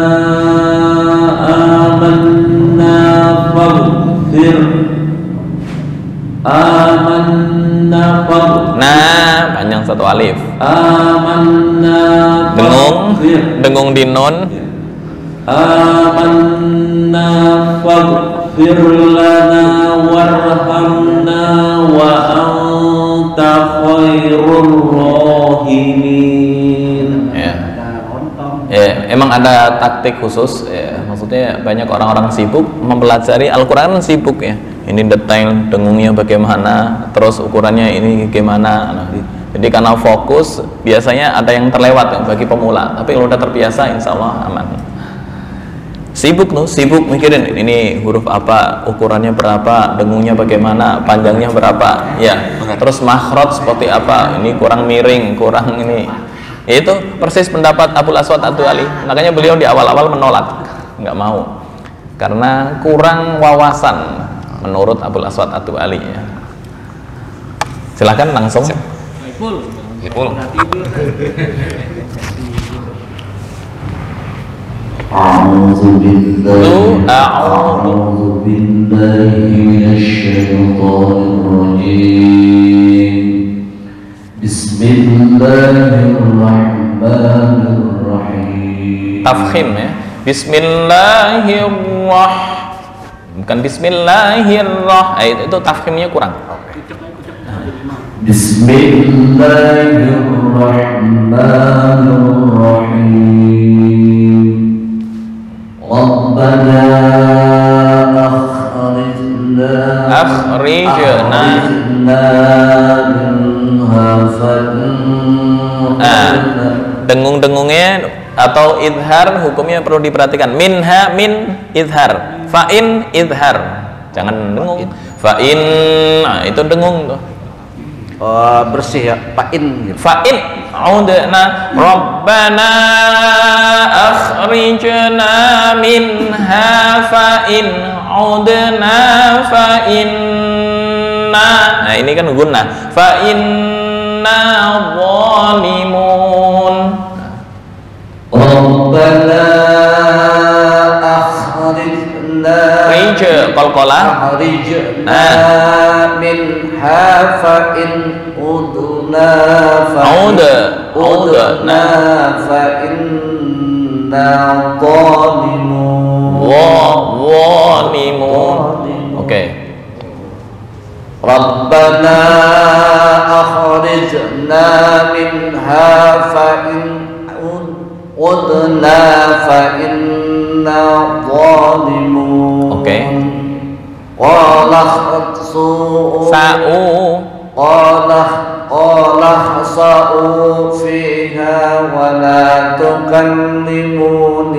amanna faghfir. Nah, panjang satu alif. Amanna dengung di nun. Amanna faghfir lana warhamna wa anta khairur rahimin. Emang ada taktik khusus ya, maksudnya banyak orang-orang sibuk mempelajari Al-Quran, sibuk ya, ini detail dengungnya bagaimana, terus ukurannya ini gimana. Jadi karena fokus biasanya ada yang terlewat ya, bagi pemula, tapi kalau udah terbiasa insya Allah aman. Sibuk mikirin ini huruf apa, ukurannya berapa, dengungnya bagaimana, panjangnya berapa ya, terus makhraj seperti apa, ini kurang miring, kurang ini. Itu persis pendapat Abul Aswad Ad-Du'ali. Makanya beliau di awal-awal menolak, nggak mau, karena kurang wawasan menurut Abul Aswad Ad-Du'ali ya. Silahkan langsung. A'udzu billahi minasyaitonir rajim. Bismillahirrahmanirrahim. Tafkhim ya. Bismillahirrahmanirrahim. Bukan bismillahirrahmanirrahim. Itu tafkhimnya kurang. Bismillahirrahmanirrahim. Rabbana akhrijna dengung-dengungnya atau idhar hukumnya perlu diperhatikan. Minha min idhar, fa'in idhar, jangan dengung. Fa'in, nah itu dengung tuh. Bersih ya, fa'in. Fa'in, audna Rabbana akhrijna minha fa'in audna fa'inna. Nah ini kan guna. Fa'inna zalimun. Rabbana akhrijna qalqalah minha fa'in udna fa'inna zalimun. Oke. Rabbana akhrijna minha fa'in udna fa'inna zalimun. Oke. Qala khsa'u fiha wa la tukallimun.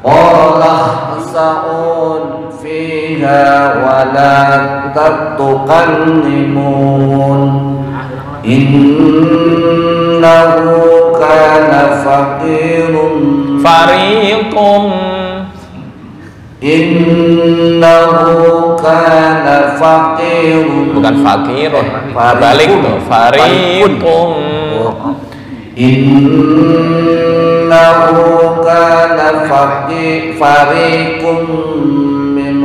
Qala khsa'u fiha wa la tukallimun. Innahu kana fariqum Innahu kana faqirun. Bukan fakirun. Balik tuh. Fariqum. Innahu kana fariqum min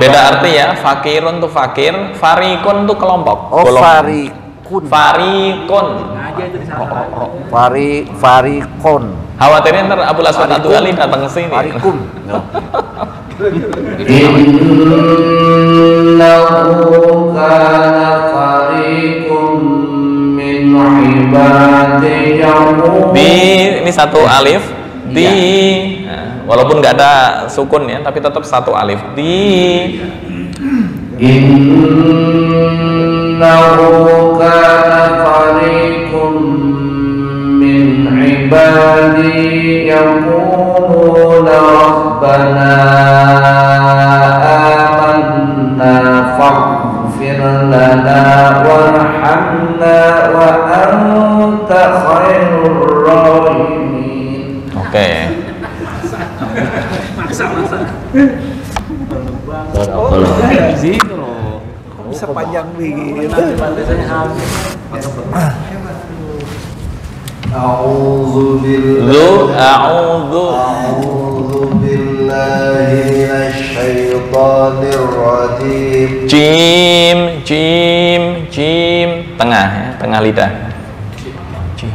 Beda arti ya. Fakirun tuh fakir, fariqun tuh kelompok. Oh, fariqun. Fariqun. Khawatirnya ntar Abul Aswad Ad-Du'ali datang ke sini. Fariqum. Innahu kana fariqum min ibadi yaqul. Ini satu alif di walaupun nggak ada sukun ya, tapi tetap satu alif di. Innahu kana fariqum min ibadi yaquluna rabbana amanna faghfir lana warhamna wa anta khairur rahimin. Oke. Bisa panjang begini. A'udzu billahi minasyaitonir rajim. Jim tengah ya, tengah lidah.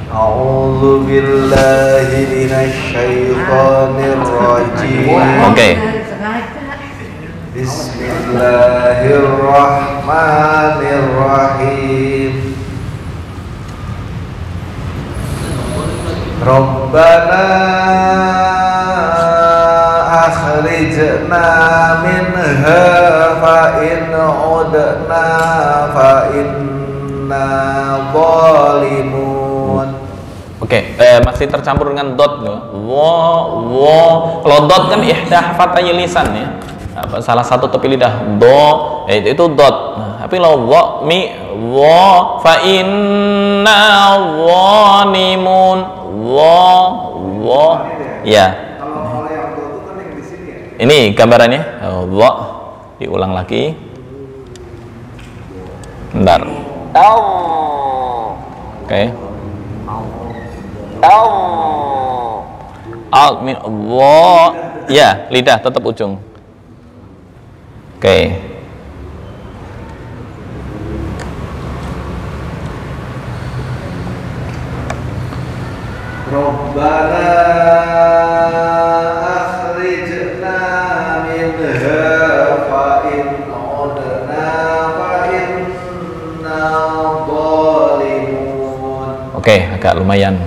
A'udzu billahi minasyaitonir rajim. Oke. Bismillahirrahmanirrahim. Rabbana akhrijna minha fa in udna fa inna zalimun. Oke, masih tercampur dengan dot loh. Kalau dot kan ihdah fatay lisan ya. Salah satu tepi lidah do, itu dot. Tapi kalau fa inna zalimun. Ya. Ini gambarannya. Diulang lagi. Bentar. Oke. Ya, lidah tetap ujung. Oke. Rabbana akhrijna minha fa in udna fa inna zalimun. Oke, agak lumayan.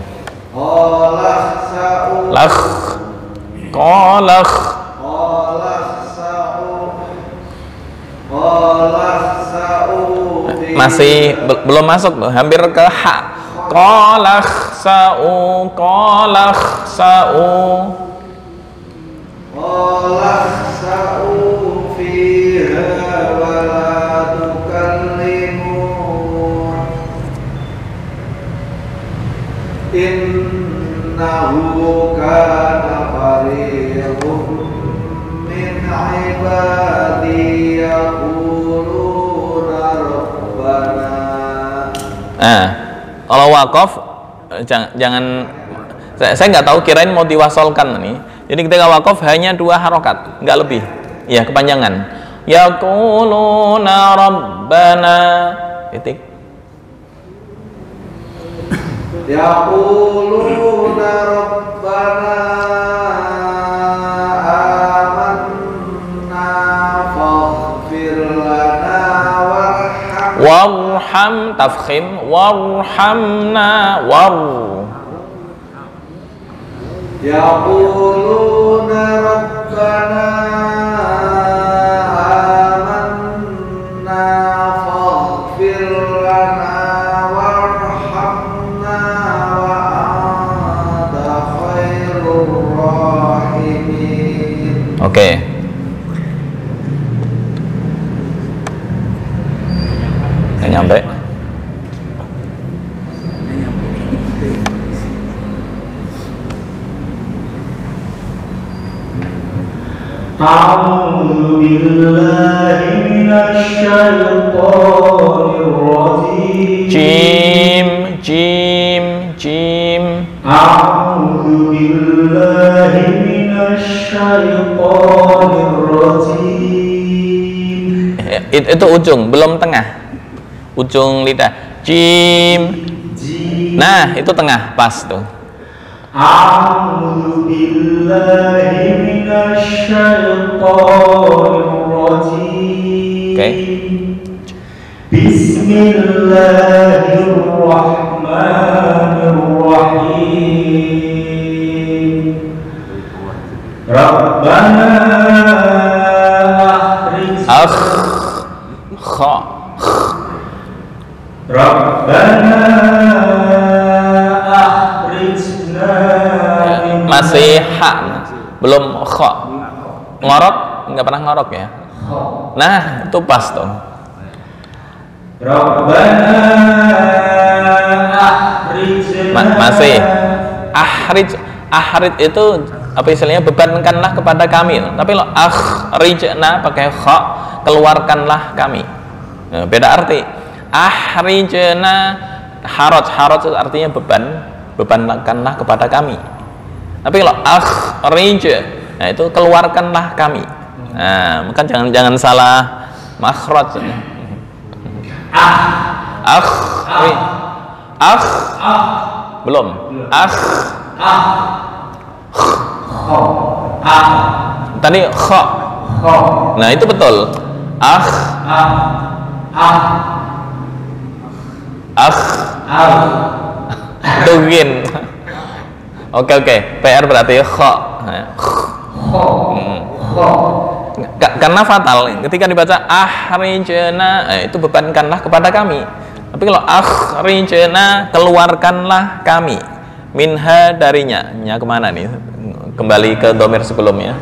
Masih belum masuk, hampir ke ha. Qalakhsa'u fiha wa la tukallimun. Innahu kana fariqun min ibadi yaquluna rabbana. Kalau wakaf jangan saya nggak tahu, kirain mau diwasolkan nih. Jadi ketika wakaf hanya 2 harokat, nggak lebih. Ya, kepanjangan. Yaquluna rabbana titik. Yaquluna rabbana amanna faghfir lana warham tafkhim warhamna Yaquluna rabbana amanna faghfir lana warhamna wa anta khairur rahimin. Oke. Nggak nyampe. A'udzu billahi minasyaitonir rajim. Jim, jim, jim. A'udzu billahi minasyaitonir rajim. Itu ujung, belum tengah. Ujung lidah. Jim. Nah, itu tengah, pas tuh. A'udzu billahi minasyaitonir rajim. Oke. Bismillahirrahmanirrahim. Rabbana Rabbana akhrijna masih ha, belum kha. Ngorok, nggak pernah ngorok ya. Nah, itu pas tuh. Rabbana akhrijna masih ahrij itu apa istilahnya, bebankanlah kepada kami. Tapi lo akhrijna pakai kha, keluarkanlah kami. Nah, beda arti. Ahrijna haraj itu artinya bebankanlah kepada kami. Tapi kalau akhrij, nah itu keluarkanlah kami. Nah, maka jangan salah makhraj. Belum. Tadi kha. Nah, itu betul. Tugin. Oke. PR berarti kha. Karena fatal ketika dibaca ahrijna, itu bebankanlah kepada kami. Tapi kalau akhrijna, keluarkanlah kami, minha, darinya. Nya kemana nih? Kembali ke domir sebelumnya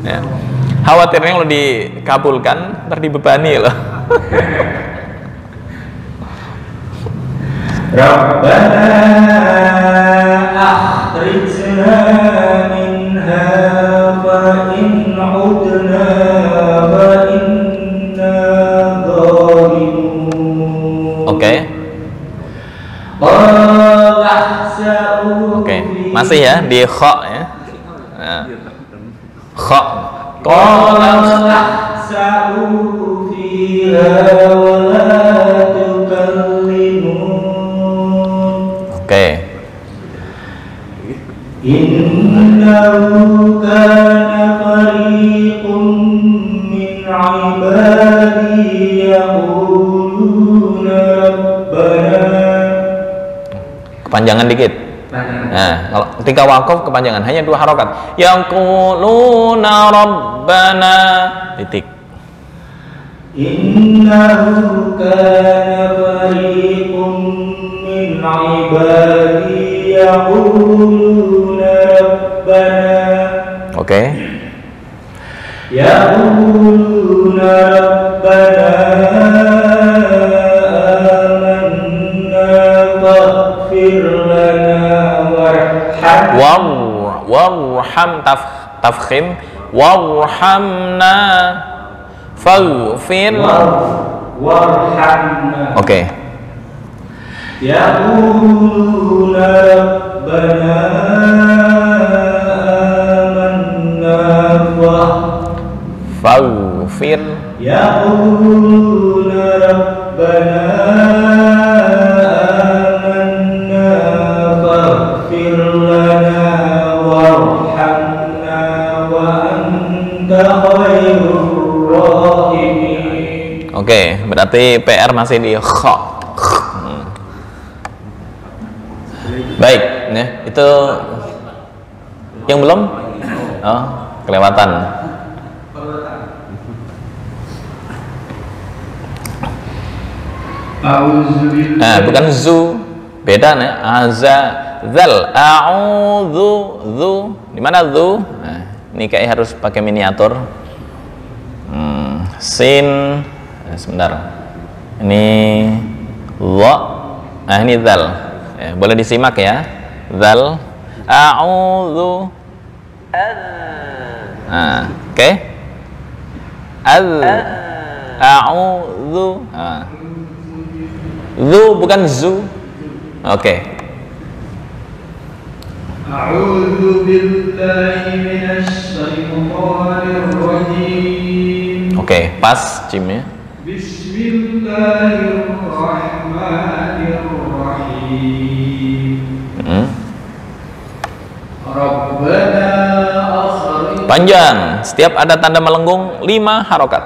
ya. Khawatirnya kalau dikabulkan ntar dibebani loh. Rabbana akhrijna minha fa in 'udna fa inna dhalimun. Oke, masih ya di kha ya. Nah. Kha. Qala ahsa'u fiha wa la tukallimun. Oke. Innahu kana fariqun min 'ibadi yaquluna rabbana. Kepanjangan dikit. Nah, kalau ketika wakaf kepanjangan hanya 2 harokat. Yaquluna rabbana, titik. Innahu kana fariqun min 'ibadi yaquluna rabbana. Oke. Yaquluna rabbana amanna faghfir lana warham tafkhim warhamna faghfir warhamna. Oke. Yaquluna rabbana amanna faghfir. Yaquluna rabbana amanna faghfir lana warhamna wa anta khairur rahimin. Oke, berarti PR masih di kha. Baik, ya, itu yang belum? Oh, kelewatan. Nah, bukan zu, beda nih. Aza, zal, a'udzu, zu. Di mana zu? Nah, ini kayak harus pakai miniatur. Sin, nah, sebentar. Ini wa, nah ini zal. Ya, boleh disimak ya. Zal, a'udzu, Nah, oke. A'udzu. Zu bukan zu. Oke. A'udzu billahi minasy syaithanir rajim. Oke, pas cimnya. Bismillahirrahmanirrahim. Rabbana akhrij. Panjang. Setiap ada tanda melengkung 5 harokat.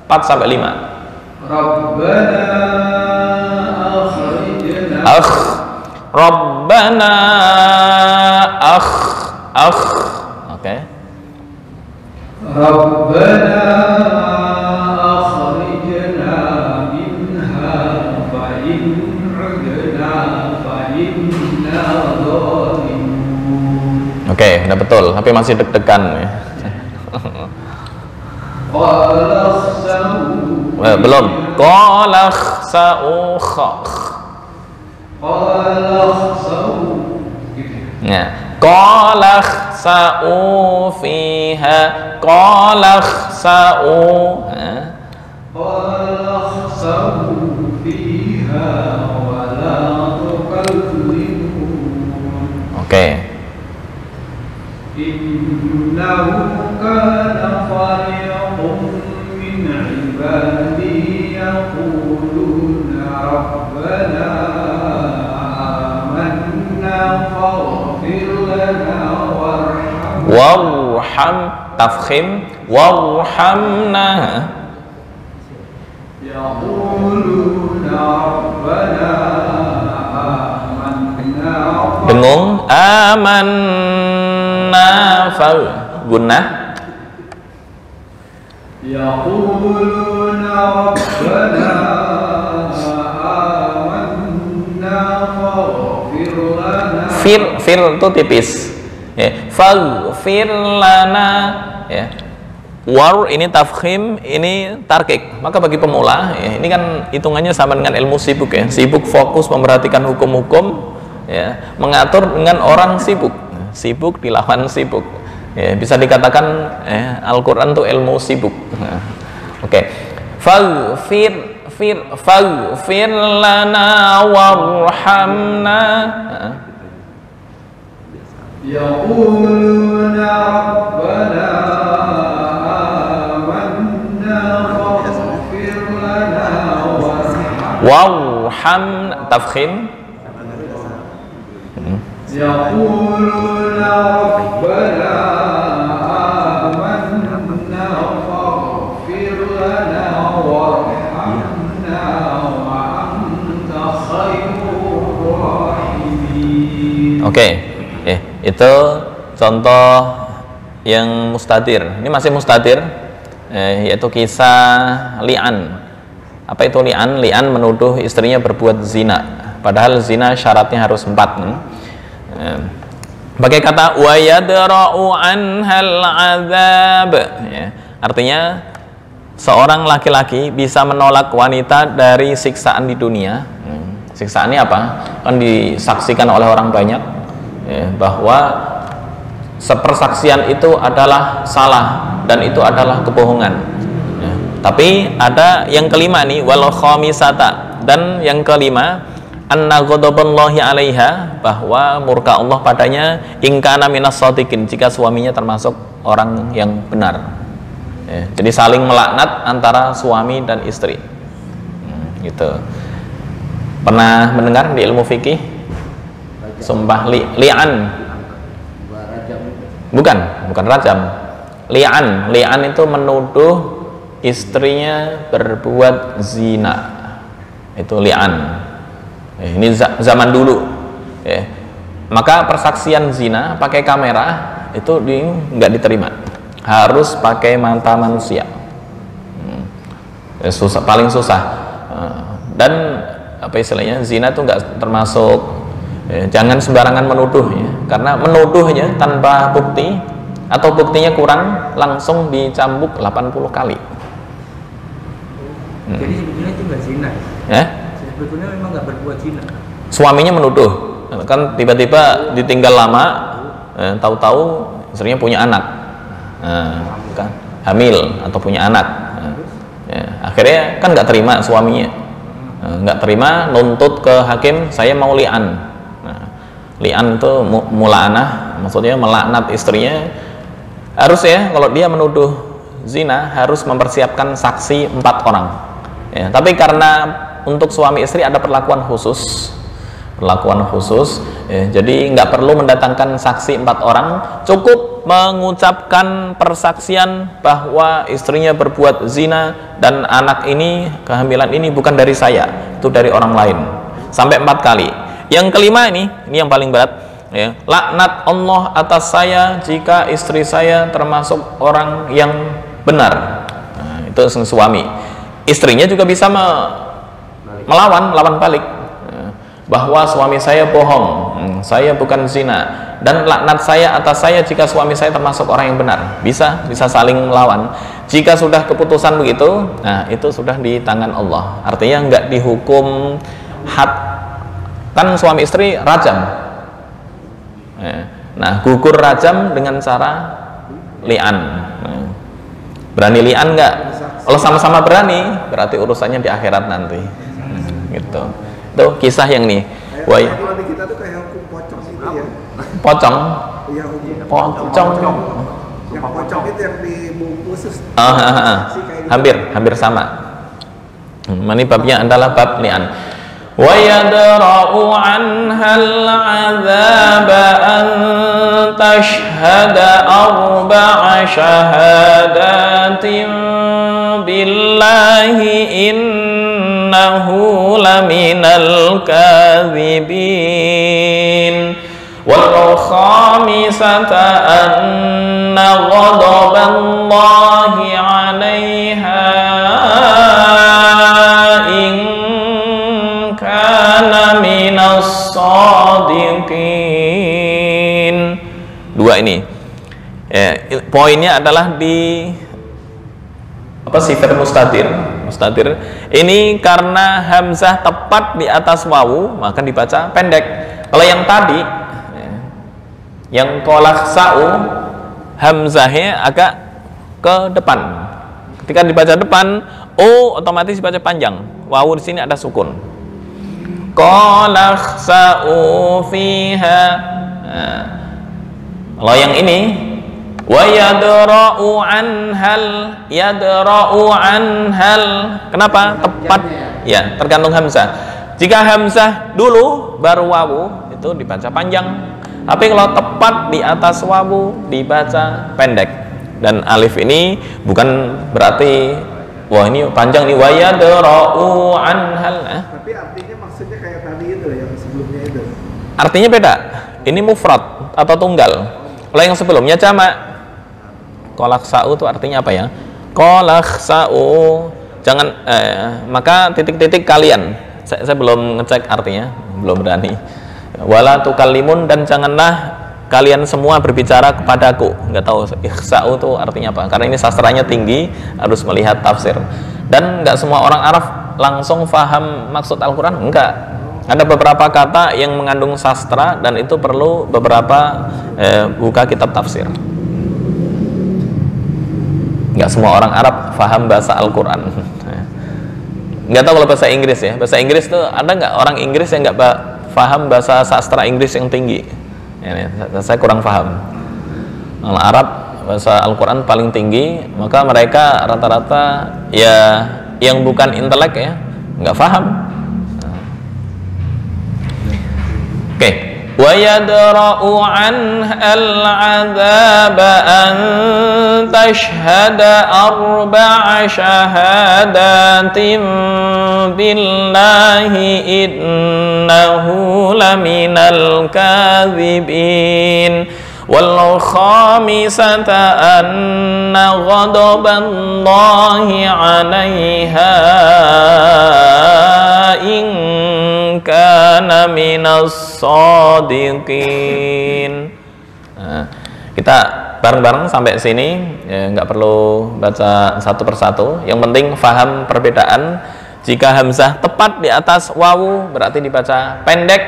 4 sampai 5. Rabbana akhrijna. Rabbana oke. Rabbana akhrijna minha fa in 'udna fa inna zalimun. Oke, udah betul, tapi masih deg-degan ya. Belum. Qala khsa'u ya. Qala khsa'u fiha. Qala khsa'u fiha wa la tukallimun. Oke. Innahu kana fariqun min ibadi yaquluna rabbana amanna faghfir lana warham tafkhim warhamna. yaquluna rabbana amanna Dengung amanna fa gunnah. yaquluna rabbana amanna faghfir lana. Fir itu tipis ya. Faghfir lana ya. War ini tafkhim, ini tarkik. Maka bagi pemula ya, ini kan hitungannya sama dengan ilmu sibuk ya. Sibuk fokus memperhatikan hukum-hukum ya, mengatur dengan orang sibuk. Sibuk dilawan sibuk ya, bisa dikatakan Al-Quran itu ilmu sibuk. Oke. Faghfir lana warhamna. Yaquluna rabbana amanna faghfir lana warhamna tafkhim. Yaquluna rabbana amanna faghfir lana warhamna wa anta khairur rahimin. Oke, itu contoh yang mustatir. Ini masih mustatir, yaitu kisah li'an. Apa itu li'an? Li'an menuduh istrinya berbuat zina. Padahal zina syaratnya harus 4. Pakai kata wa yadra'u anhal azab ya. Artinya seorang laki-laki bisa menolak wanita dari siksaan di dunia. Siksaannya apa? Kan disaksikan oleh orang banyak ya, bahwa sepersaksian itu adalah salah dan itu adalah kebohongan ya. Tapi ada yang kelima nih, wal khamisata, dan yang kelima anna ghadaballahi 'alaiha, bahwa murka Allah padanya in kana minas shadiqin, jika suaminya termasuk orang yang benar ya. Jadi saling melaknat antara suami dan istri gitu. Pernah mendengar di ilmu fikih sumpah li'an? Bukan rajam. Li'an itu menuduh istrinya berbuat zina, itu li'an. Ini zaman dulu ya. Maka persaksian zina pakai kamera itu nggak diterima, harus pakai mata manusia. Susah, paling susah. Dan apa istilahnya, zina itu nggak termasuk ya, jangan sembarangan menuduh ya, karena menuduhnya tanpa bukti atau buktinya kurang langsung dicambuk 80 kali. Jadi sebetulnya itu nggak zina ya? Sebetulnya memang nggak berbuat zina. Suaminya menuduh, kan tiba-tiba ditinggal lama, tahu-tahu istrinya punya anak. kan hamil atau punya anak. Ya, akhirnya kan nggak terima suaminya, nggak terima, nuntut ke hakim, saya mau li'an. Li'an itu mula'anah, maksudnya melaknat istrinya. Harus ya, kalau dia menuduh zina harus mempersiapkan saksi 4 orang. Ya, tapi karena untuk suami istri ada perlakuan khusus, ya, jadi nggak perlu mendatangkan saksi 4 orang, cukup mengucapkan persaksian bahwa istrinya berbuat zina dan anak ini, kehamilan ini bukan dari saya, itu dari orang lain, sampai 4 kali. Yang kelima ini yang paling berat, ya, laknat Allah atas saya jika istri saya termasuk orang yang benar. Nah, itu suami. Istrinya juga bisa lawan balik, bahwa suami saya bohong, saya bukan zina, dan laknat saya atas saya jika suami saya termasuk orang yang benar. Bisa saling melawan. Jika sudah keputusan begitu, nah itu sudah di tangan Allah, artinya nggak dihukum had. Kan suami istri rajam, nah gugur rajam dengan cara li'an. Berani li'an nggak? Kalau sama-sama berani, berarti urusannya di akhirat nanti. Gitu. Itu kisah yang nih. Kalau di kita tuh kayak hukum pocong itu ya. Pocong? Iya, hukum pocong. Yang pocong itu yang dibungkus. Hampir sama. Ini babnya adalah bab li'an. Wa yadra'u 'anhal 'adzaba an tashhada 4 syahadatin billahi innahu laminal kadhibin wal khamisata anna ghadaballahi 'alaiha in kana minas shadiqin. Dua ini poinnya adalah di sifat mustatir. Ini karena hamzah tepat di atas wawu maka dibaca pendek. Kalau yang tadi yang qalakhsa'u hamzahnya agak ke depan. Ketika dibaca depan otomatis dibaca panjang. Wawu di sini ada sukun. Qalakhsa'u fiha. Kalau yang ini wa yadra'u anhal, kenapa tepat? Ya, tergantung hamzah. Jika hamzah dulu baru wawu itu dibaca panjang, tapi kalau tepat di atas wawu dibaca pendek. Dan alif ini bukan berarti wah ini panjang nih, wa yadra'u anhal. Tapi artinya maksudnya kayak tadi itu yang sebelumnya itu. Artinya beda. Ini mufrad atau tunggal. Kalau yang sebelumnya jamak. Qalakhsa'u itu artinya apa ya? Qalakhsa'u, jangan maka titik-titik kalian. Saya belum ngecek artinya, belum berani. Wala tukallimun, dan janganlah kalian semua berbicara kepadaku. Nggak tahu ikhsa'u itu artinya apa. Karena ini sastranya tinggi, harus melihat tafsir. Dan nggak semua orang Arab langsung faham maksud Al-Quran. Enggak. Ada beberapa kata yang mengandung sastra dan itu perlu beberapa buka kitab tafsir. Nggak semua orang Arab faham bahasa Al-Quran. Nggak tahu kalau bahasa Inggris ya. Bahasa Inggris tuh ada nggak orang Inggris yang nggak faham bahasa sastra Inggris yang tinggi? Ya, saya kurang paham. Kalau Arab bahasa Al-Quran paling tinggi, maka mereka rata-rata ya yang bukan intelek ya nggak paham. Oke. Wa yadra'u 'anhal 'adzaba an tashhada 4 syahadatin billahi innahu laminal kadhibin wal khamisata anna ghadaballahi 'alaiha in kana minas shadiqin. Nah, kita bareng-bareng sampai sini ya, nggak perlu baca satu persatu, yang penting faham perbedaan. Jika hamzah tepat di atas wawu berarti dibaca pendek,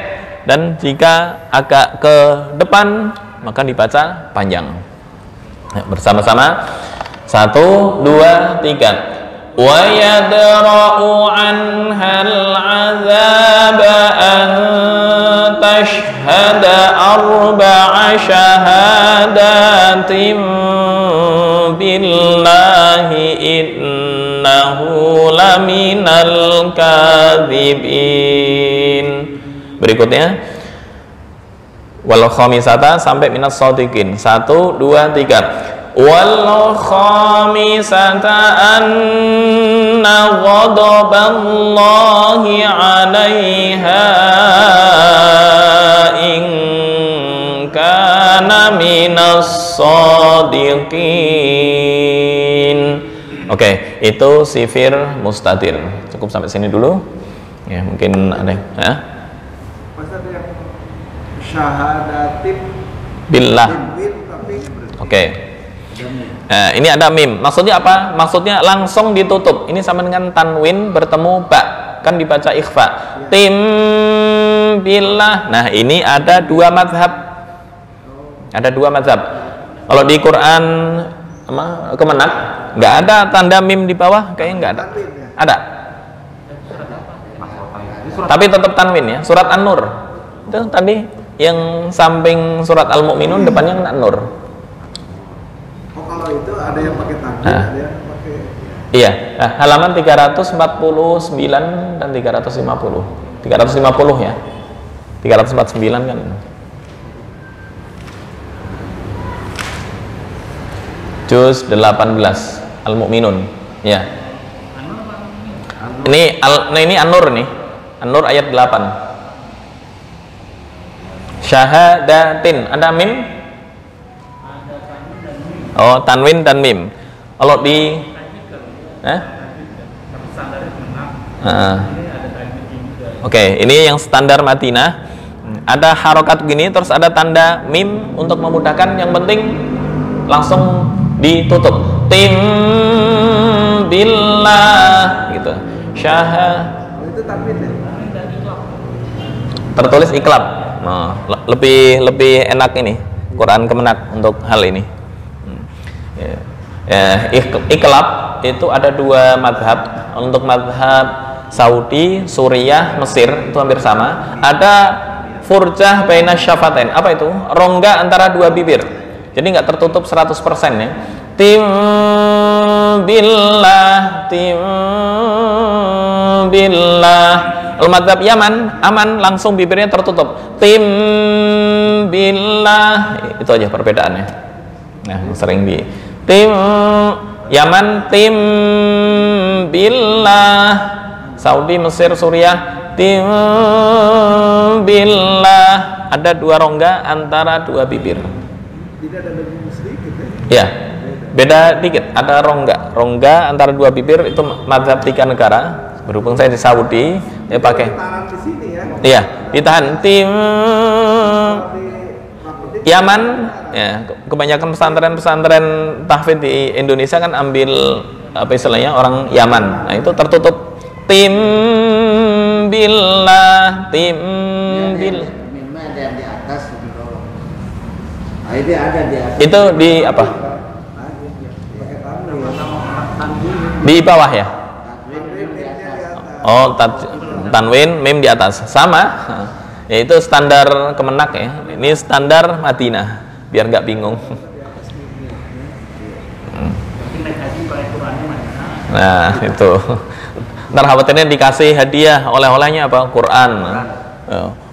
dan jika agak ke depan maka dibaca panjang. Bersama-sama. 1, 2, 3. Wa yadra'u anhal 'adzaba an tashhada arba'a syahadatin billahi innahu laminal kadhibin. Berikutnya wal khamisata sampai minas shadiqin. 1, 2, 3. Wal khamisata anna ghadaballahi 'alaiha in kana minas shadiqin. Oke, itu sifir mustatir. Cukup sampai sini dulu. Ya, mungkin ada ya. Syahadatin billah. Oke. Nah, ini ada mim. Maksudnya apa? Maksudnya langsung ditutup. Ini sama dengan tanwin bertemu ba. Kan dibaca ikhfa. Tim billah. Nah, ini ada 2 mazhab. Ada 2 mazhab. Kalau di Quran Kemenak nggak ada tanda mim di bawah, kayaknya nggak ada. Ada. Tapi tetap tanwin ya. Surat An-Nur. Itu tadi yang samping surat Al-Mu'minun depannya An-Nur. Oh, kalau itu ada yang pakai tanwin, ada yang pakai. Iya, nah, halaman 349 dan 350. 350 ya. 349 kan. Juz 18 Al-Mu'minun. Ya. Ini An-Nur nih. An-Nur ayat 8. Syahadatin, ada mim? Oh, tanwin dan mim. Kalau di Oke, ini yang standar Madinah. Ada harokat begini, terus ada tanda mim untuk memudahkan. Yang penting langsung ditutup. Tim billah gitu. Itu tanwin ya? Tertulis iklab. Nah, lebih enak ini Quran Kemenak untuk hal ini. Iklab itu ada 2 madhab. Untuk madhab Saudi, Suriah, Mesir itu hampir sama. Ada furjah baina syafatain. Apa itu? Rongga antara 2 bibir. Jadi nggak tertutup 100% ya. Tim billah. Al-madhab Yaman aman, langsung bibirnya tertutup. Tim billah. Itu aja perbedaannya. Nah, sering di tim Yaman tim billah. Saudi, Mesir, Suriah tim billah. Ada 2 rongga antara 2 bibir. Tidak ada lebih sedikit ya? Ya, beda dikit. Ada rongga antara 2 bibir. Itu mazhab 3 negara. Berhubung saya di Saudi, dia pakai. Ditahan di sini ya? Iya, ditahan. Tim Yaman, ya, kebanyakan pesantren tahfidz di Indonesia kan ambil apa istilahnya orang Yaman. Nah, itu tertutup. Tim billah, tim bil. Mimnya ada yang di atas di bawah. Nah, ini ada di atas. Itu di apa? Di bawah ya? Oh, tanwin, mim di atas. Sama. Yaitu standar Kemenak ya. Ini standar Madinah. Biar nggak bingung. Nah, itu. Ntar khawatirnya dikasih hadiah, oleh-olehnya apa? Quran.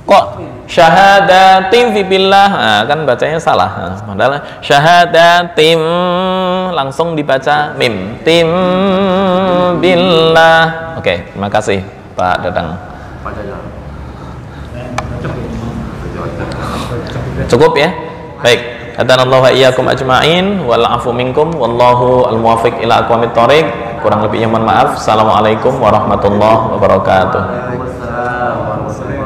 Kok syahadatin fi billah? Nah, kan bacanya salah. Padahal syahadatin langsung dibaca mim. Tim billah. Oke, terima kasih Pak Dadang. Cukup ya? Baik. Hadanallahu wa iyyakum ajma'in wal 'afu minkum wallahu al-muwaffiq ila aqwamit thoriq. Kurang lebihnya mohon maaf. Assalamualaikum warahmatullahi wabarakatuh. Waalaikumsalam warahmatullahi wabarakatuh.